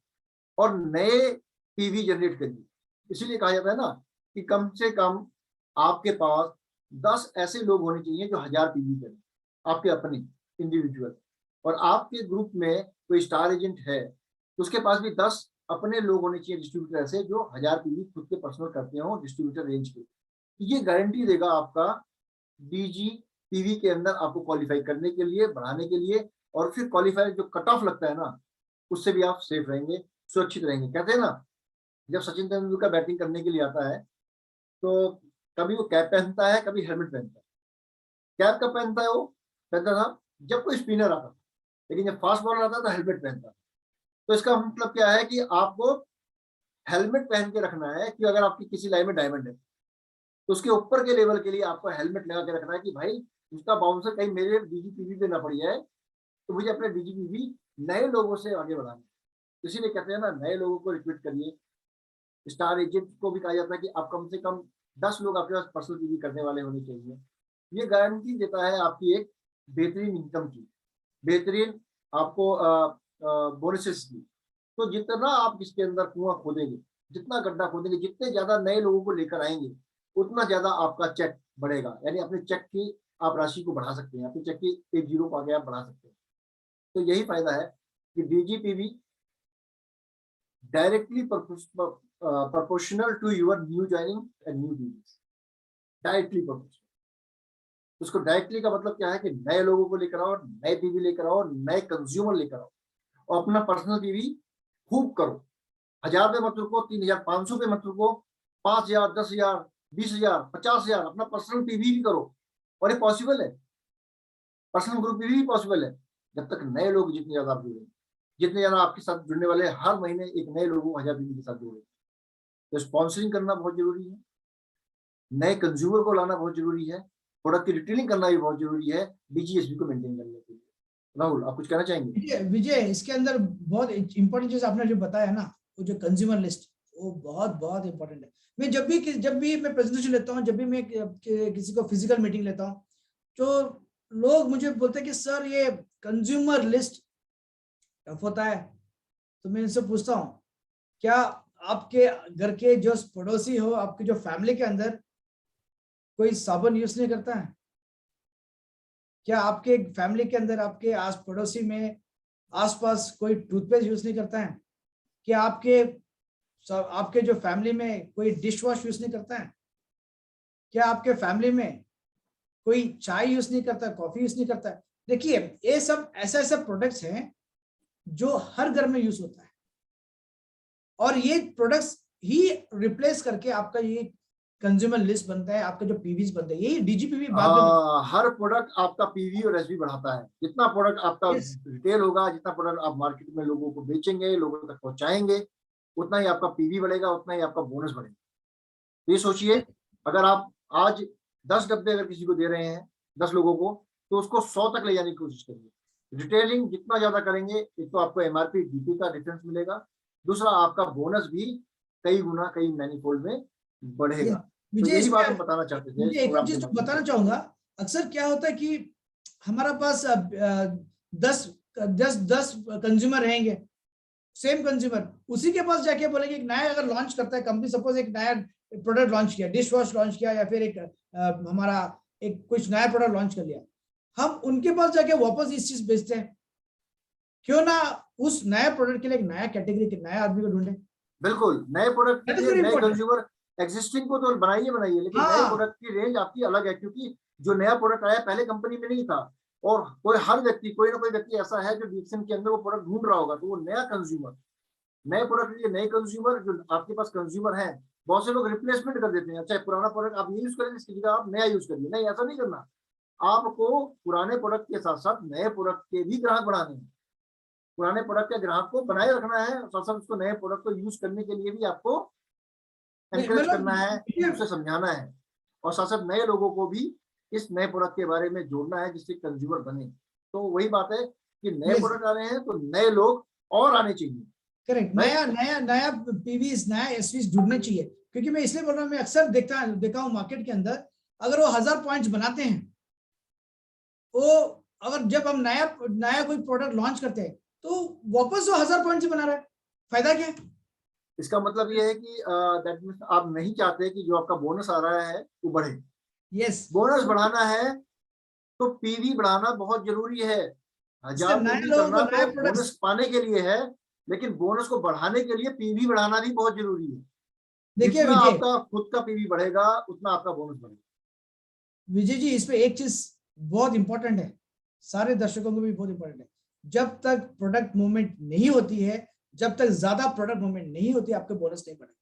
Speaker 2: और नए पीवी जनरेट करिए, इसीलिए कहा जाता है ना कि कम से कम आपके पास 10 ऐसे लोग होने चाहिए जो 1000 पीवी करें, आपके अपने इंडिविजुअल। और आपके ग्रुप में कोई स्टार एजेंट है तो उसके पास भी 10 अपने लोग होने चाहिए डिस्ट्रीब्यूटर ऐसे जो 1000 पीवी खुद के पर्सनल करते हो डिस्ट्रीब्यूटर रेंज के। ये गारंटी देगा आपका डीजी पीवी के अंदर आपको क्वालिफाई करने के लिए, बढ़ाने के लिए, और फिर क्वालिफाई जो कट ऑफ लगता है ना उससे भी आप सेफ रहेंगे, सुरक्षित रहेंगे। कहते हैं ना जब सचिन तेंदुलकर बैटिंग करने के लिए आता है तो कभी वो कैप पहनता है, कभी हेलमेट पहनता है। कैप कब पहनता है? वो पहनता था जब कोई स्पिनर आता था, लेकिन जब फास्ट बॉलर आता था तो हेलमेट पहनता था। तो इसका मतलब क्या है कि आपको हेलमेट पहन के रखना है कि अगर आपकी किसी लाइन में डायमंड है तो उसके ऊपर के लेवल के लिए आपको हेलमेट लगा के रखना है कि भाई उसका बाउंसर कहीं मेरे डीजीपीवी पे ना पड़ जाए, तो मुझे अपने डीजीपीवी नए लोगों से आगे बढ़ाना। इसीलिए कहते हैं ना नए लोगों को रिक्रूट करिए। स्टार एजेंट को भी कहा जाता है कि आप कम से कम 10 लोग आपके पास पर्सनल पीवी करने वाले होने चाहिए। ये गारंटी देता है आपकी एक बेहतरीन इनकम की, बेहतरीन आपको बोनसेस की। तो जितना आप इसके अंदर कुआं खोदेंगे, जितना गड्ढा खोदेंगे, जितने ज्यादा नए लोगों को लेकर आएंगे उतना ज्यादा आपका चेक बढ़ेगा। यानी अपने चेक की आप राशि को बढ़ा सकते हैं, अपने चेक की एक जीरो को आगे आप बढ़ा सकते हैं। तो यही फायदा है कि DGPV directly proportional to your new joining and new business, directly proportional। उसको डायरेक्टली का मतलब क्या है कि नए लोगों को लेकर आओ, नए पीवी लेकर आओ, नए कंज्यूमर लेकर आओ और अपना पर्सनल पीवी खूब करो। 1000 पे मत रुको, 3500 पे मत रुको, 5000, 10,000, 20,000, 50,000 अपना पर्सनल पीवी भी करो। और ये पॉसिबल है, पर्सनल ग्रुप पीवी भी पॉसिबल है जब तक नए लोग जितने ज्यादा आप जुड़ेंगे, जितने ज्यादा आपके साथ जुड़ने वाले हर महीने एक नए लोगों को 1000 पीवी के साथ जोड़ेंगे। तो स्पॉन्सरिंग करना बहुत जरूरी है, नए कंज्यूमर को लाना बहुत जरूरी है, प्रोडक्ट की रिटेलिंग करना भी बहुत जरूरी है डीजीएसबी को मेंटेन करने के लिए। राहुल आप कुछ कहना चाहेंगे?
Speaker 3: विजय इसके अंदर बहुत इंपॉर्टेंट चीज आपने जो बताया ना, वो जो कंज्यूमर लिस्ट, वो बहुत बहुत इंपॉर्टेंट है। मैं जब भी मैं प्रेजेंटेशन लेता हूँ, जब भी मैं किसी को फिजिकल मीटिंग लेता हूँ, तो लोग मुझे बोलते हैं कि सर ये कंज्यूमर लिस्ट टफ होता है। तो मैं इनसे पूछता हूँ, क्या आपके घर के जो पड़ोसी हो, आपके जो फैमिली के अंदर कोई साबुन यूज नहीं करता है? क्या आपके फैमिली के अंदर, आपके आस पड़ोसी में आसपास कोई टूथपेस्ट यूज नहीं करता है? क्या आपके जो फैमिली में कोई डिश वॉश यूज नहीं करता है? क्या आपके फैमिली में कोई चाय यूज नहीं करता, कॉफी यूज नहीं करता है? देखिए ये सब ऐसा प्रोडक्ट्स हैं जो हर घर में यूज होता है, और ये प्रोडक्ट्स ही रिप्लेस करके आपका ये कंज्यूमर लिस्ट बनता है, आपका जो पीवीज बनता है, यही डीजीपीवी बाद में।
Speaker 2: हर प्रोडक्ट आपका पीवी और एसवी बढ़ाता है। जितना प्रोडक्ट आपका रिटेल होगा, जितना प्रोडक्ट आप मार्केट में लोगों को बेचेंगे, लोगों तक पहुंचाएंगे, उतना ही आपका पीवी बढ़ेगा, उतना ही आपका बोनस बढ़ेगा। तो ये सोचिए, अगर आप आज 10 डब्बे अगर किसी को दे रहे हैं 10 लोगों को, तो उसको 100 तक ले जाने की कोशिश करिए। रिटेलिंग जितना ज्यादा करेंगे, एक तो आपको एमआरपी डीपी का डिफरेंस मिलेगा, दूसरा आपका बोनस भी कई गुना, कई मैनीफोल्ड में बढ़ेगा। तो
Speaker 3: मुझे
Speaker 2: यही बात हम बताना चाहते थे।
Speaker 3: एक और चीज बताना चाहूंगा, अक्सर क्या होता है कि हमारा पास 10 कंज्यूमर रहेंगे, सेम कंज्यूमर, उसी के पास जाके बोलेंगे, एक नया अगर लॉन्च करता है कंपनी, सपोज एक नया प्रोडक्ट लॉन्च किया, डिश वॉश लॉन्च किया, या फिर एक हमारा एक कुछ नया प्रोडक्ट लॉन्च कर लिया, हम उनके पास जाके वापस इस चीज बेचते हैं। क्यों ना उस नए प्रोडक्ट के लिए एक नया कैटेगरी के नया आदमी को ढूंढे?
Speaker 2: बिल्कुल, नए प्रोडक्ट के लिए नए कंज्यूमर, एक्जिस्टिंग को तो बनाइए, लेकिन नए प्रोडक्ट की रेंज आपकी अलग है, क्योंकि जो नया प्रोडक्ट आया पहले कंपनी में नहीं था, और हर व्यक्ति, कोई ना कोई व्यक्ति ऐसा है जो डीएक्सएम के अंदर वो प्रोडक्ट ढूंढ रहा होगा, तो वो नया कंज्यूमर, नए प्रोडक्ट के लिए नए कंज्यूमर जो आपके पास कंज्यूमर है। बहुत से लोग रिप्लेसमेंट कर देते हैं, अच्छा पुराना प्रोडक्ट आप नहीं यूज करेंगे, इसकी जगह आप नया यूज करिए। नहीं, ऐसा नहीं करना। आपको पुराने प्रोडक्ट के साथ साथ नए प्रोडक्ट के भी ग्राहक बढ़ाने हैं, पुराने प्रोडक्ट के ग्राहक को बनाए रखना है, साथ साथ उसको नए प्रोडक्ट को यूज करने के लिए भी आपको एनकरेज करना है, उसे समझाना है। और साथ साथ नए लोगों को भी इस नए प्रोडक्ट के बारे में जोड़ना है जिससे कंज्यूमर बने। तो वही बात है कि नए प्रोडक्ट आ रहे हैं तो नए लोग और आने चाहिए।
Speaker 3: करेक्ट, नया पीवीज, नया एसवीज जुड़ने चाहिए। क्योंकि मैं इसलिए बोल रहा हूँ, मैं अक्सर देखा हूँ मार्केट के अंदर, अगर वो 1000 पॉइंट्स बनाते हैं, वो अगर जब हम नया कोई प्रोडक्ट लॉन्च करते हैं तो वापस वो 1000 पॉइंट्स बना रहा है, फायदा क्या है?
Speaker 2: इसका मतलब ये है कि दैट मींस आप नहीं चाहते कि जो आपका बोनस आ रहा है वो बढ़े।
Speaker 3: यस,
Speaker 2: बोनस बढ़ाना है तो पीवी बढ़ाना बहुत जरूरी है। 1000
Speaker 3: नए
Speaker 2: पीवी
Speaker 3: लोगों
Speaker 2: करना
Speaker 3: को
Speaker 2: तो
Speaker 3: नए
Speaker 2: बोनस
Speaker 3: प्रोडक्ट्स,
Speaker 2: पाने के लिए है, लेकिन बोनस को बढ़ाने के लिए पीवी बढ़ाना भी बहुत जरूरी है।
Speaker 3: देखिए
Speaker 2: जितना
Speaker 3: विजय,
Speaker 2: आपका खुद का पीवी बढ़ेगा उतना आपका बोनस बढ़ेगा।
Speaker 3: विजय जी इस पे एक चीज बहुत इंपॉर्टेंट है, सारे दर्शकों को भी बहुत इंपॉर्टेंट है। जब तक प्रोडक्ट मूवमेंट नहीं होती है, जब तक ज्यादा प्रोडक्ट मूवमेंट नहीं होती, आपके बोनस नहीं बढ़ेगा।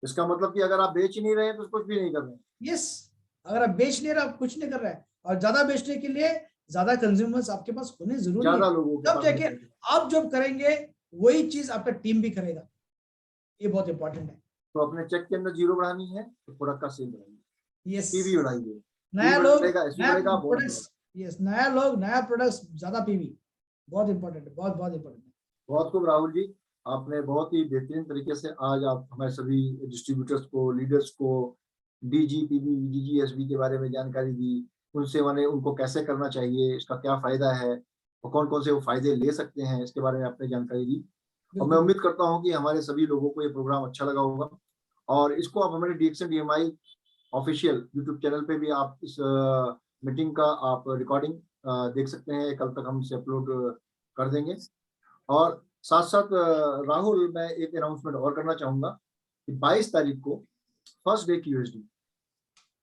Speaker 2: इसका मतलब कि अगर आप बेच ही नहीं रहे तो कुछ भी नहीं कर रहे।
Speaker 3: यस, अगर आप बेच नहीं रहे, आप कुछ नहीं कर रहे हैं, और ज्यादा बेचने के लिए ज्यादा कंज्यूमर्स आपके पास होने जरूरी है।
Speaker 2: ज्यादा लोगों के
Speaker 3: तब
Speaker 2: पास
Speaker 3: जाके आप जब करेंगे वही चीज आपका टीम भी करेगा, ये बहुत इंपॉर्टेंट है।
Speaker 2: तो अपने चेक के अंदर जीरो बढ़ानी है तो प्रोडक्ट का सेल बढ़ाइए,
Speaker 3: यस,
Speaker 2: पीवी बढ़ाइए,
Speaker 3: नया
Speaker 2: पीवी
Speaker 3: लोग,
Speaker 2: बढ़ेगा, एसपी
Speaker 3: नया
Speaker 2: बढ़ेगा, बोनस
Speaker 3: प्रोडक्ट्स,
Speaker 2: बढ़ेगा।
Speaker 3: यस, नया लोग, नया प्रोडक्ट्स, ज्यादा पीवी, बहुत इंपॉर्टेंट है, बहुत बहुत इंपॉर्टेंट है।
Speaker 2: बहुत खूब राहुल जी, आपने बहुत ही बेहतरीन तरीके से आज आप हमारे सभी डिस्ट्रीब्यूटर्स को, लीडर्स को डीजी, पीबी, वीजीजी, एसबी के बारे में जानकारी दी। उनसे मैंने उनको कैसे करना चाहिए, इसका क्या फायदा है और कौन कौन से वो फायदे ले सकते हैं, इसके बारे में आपने जानकारी दी। और मैं उम्मीद करता हूँ कि हमारे सभी लोगों को ये प्रोग्राम अच्छा लगा होगा और इसको आप हमारे डीएक्सन डीएमआई ऑफिशियल यूट्यूब चैनल पे भी आप इस मीटिंग का आप रिकॉर्डिंग देख सकते हैं। कल तक हम इसे अपलोड कर देंगे। और साथ साथ राहुल, मैं एक अनाउंसमेंट और करना चाहूंगा कि 22 तारीख को फर्स्ट डे QSD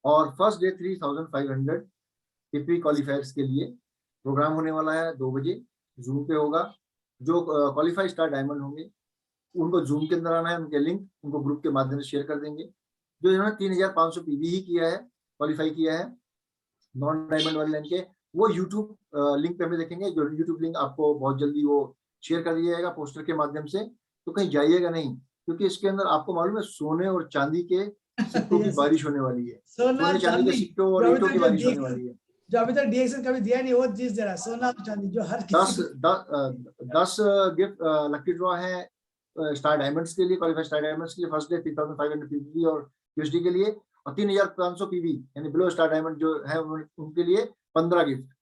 Speaker 2: और फर्स्ट डे 3500 टीपी क्वालिफायर्स के लिए प्रोग्राम होने वाला है। 2 बजे जूम पे होगा। जो क्वालिफाई स्टार डायमंड होंगे उनको जूम के अंदर आना है, उनके लिंक उनको ग्रुप के माध्यम से शेयर कर देंगे। जो इन्होंने 3500 पीवी ही किया है, क्वालिफाई किया है नॉन डायमंड वाले लाइन के, वो यूट्यूब लिंक पे हमें देखेंगे। जो यूट्यूब लिंक आपको बहुत जल्दी वो शेयर कर दिया जाएगा पोस्टर के माध्यम से, तो कहीं जाइएगा नहीं, क्योंकि इसके अंदर आपको मालूम है सोने और चांदी के सिक्कों की बारिश होने वाली है।
Speaker 3: सोना
Speaker 2: सोने चांदी के
Speaker 3: चांदी,
Speaker 2: सिक्कों और ईंटों की बारिश होने वाली है।
Speaker 3: जो अभी तक डीएक्सन कभी दिया नहीं, वो चीज दे रहा है, सोना और चांदी, जो हर किसी
Speaker 2: 10 गिफ्ट लकी ड्रॉ है स्टार डायमंड्स के लिए, क्वालिफाइड स्टार डायमंड्स के लिए फर्स्ट डे 3500 पीवी और QSD के लिए, और 3500 पीवी यानी बिलो स्टार डायमंड जो है उनके लिए 15 गिफ्ट।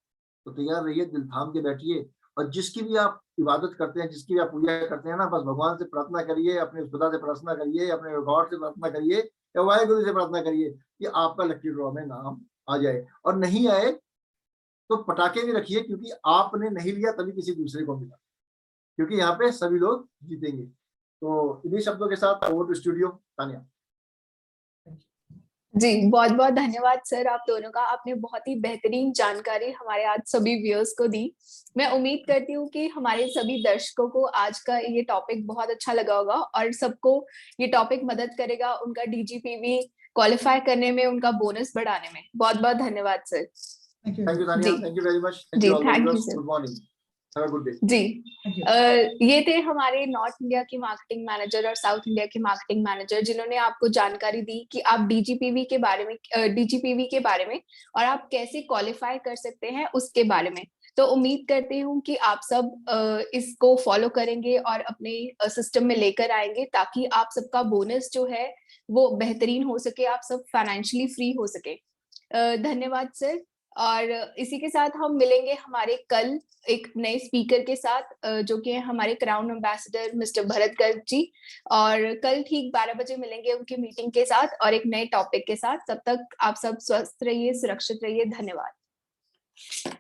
Speaker 2: तो तैयार रहिए, दिल थाम के बैठिए, और जिसकी भी आप इबादत करते हैं, जिसकी भी आप पूजा करते हैं ना, बस भगवान से प्रार्थना करिए, अपने खुदा से प्रार्थना करिए, अपने गॉड से प्रार्थना करिए या वाहेगुरु से प्रार्थना करिए कि आपका लकी ड्रॉ में नाम आ जाए, और नहीं आए तो पटाखे भी रखिए, क्योंकि आपने नहीं लिया तभी किसी दूसरे को मिला, क्योंकि यहाँ पे सभी लोग जीतेंगे। तो इन्हीं शब्दों के साथ ओवर टू स्टूडियो तानिया।
Speaker 1: जी, बहुत बहुत धन्यवाद सर आप दोनों का। आपने बहुत ही बेहतरीन जानकारी हमारे आज सभी व्यूअर्स को दी। मैं उम्मीद करती हूँ कि हमारे सभी दर्शकों को आज का ये टॉपिक बहुत अच्छा लगा होगा और सबको ये टॉपिक मदद करेगा उनका DGPV क्वालिफाई करने में, उनका बोनस बढ़ाने में। बहुत बहुत धन्यवाद sir.
Speaker 3: Thank you,
Speaker 2: thank you Tania, thank you very much, thank
Speaker 1: जी,
Speaker 2: you all the
Speaker 1: thank you
Speaker 2: viewers,
Speaker 1: sir.
Speaker 2: Good morning, have a good day.
Speaker 1: जी,
Speaker 3: थैंक यू।
Speaker 1: ये थे हमारे नॉर्थ इंडिया की मार्केटिंग मैनेजर और साउथ इंडिया की मार्केटिंग मैनेजर, जिन्होंने आपको जानकारी दी कि आप DGPV के बारे में, DGPV के बारे में और आप कैसे क्वालिफाई कर सकते हैं उसके बारे में। तो उम्मीद करती हूँ कि आप सब इसको फॉलो करेंगे और अपने सिस्टम में लेकर आएंगे, ताकि आप सबका बोनस जो है वो बेहतरीन हो सके, आप सब फाइनेंशियली फ्री हो सके। धन्यवाद सर। और इसी के साथ हम मिलेंगे हमारे कल एक नए स्पीकर के साथ, जो कि हमारे crown ambassador mister Bharat Garg ji. और कल ठीक 12 बजे मिलेंगे उनकी मीटिंग के साथ और एक नए टॉपिक के साथ। तब तक आप सब स्वस्थ रहिए, सुरक्षित रहिए। धन्यवाद।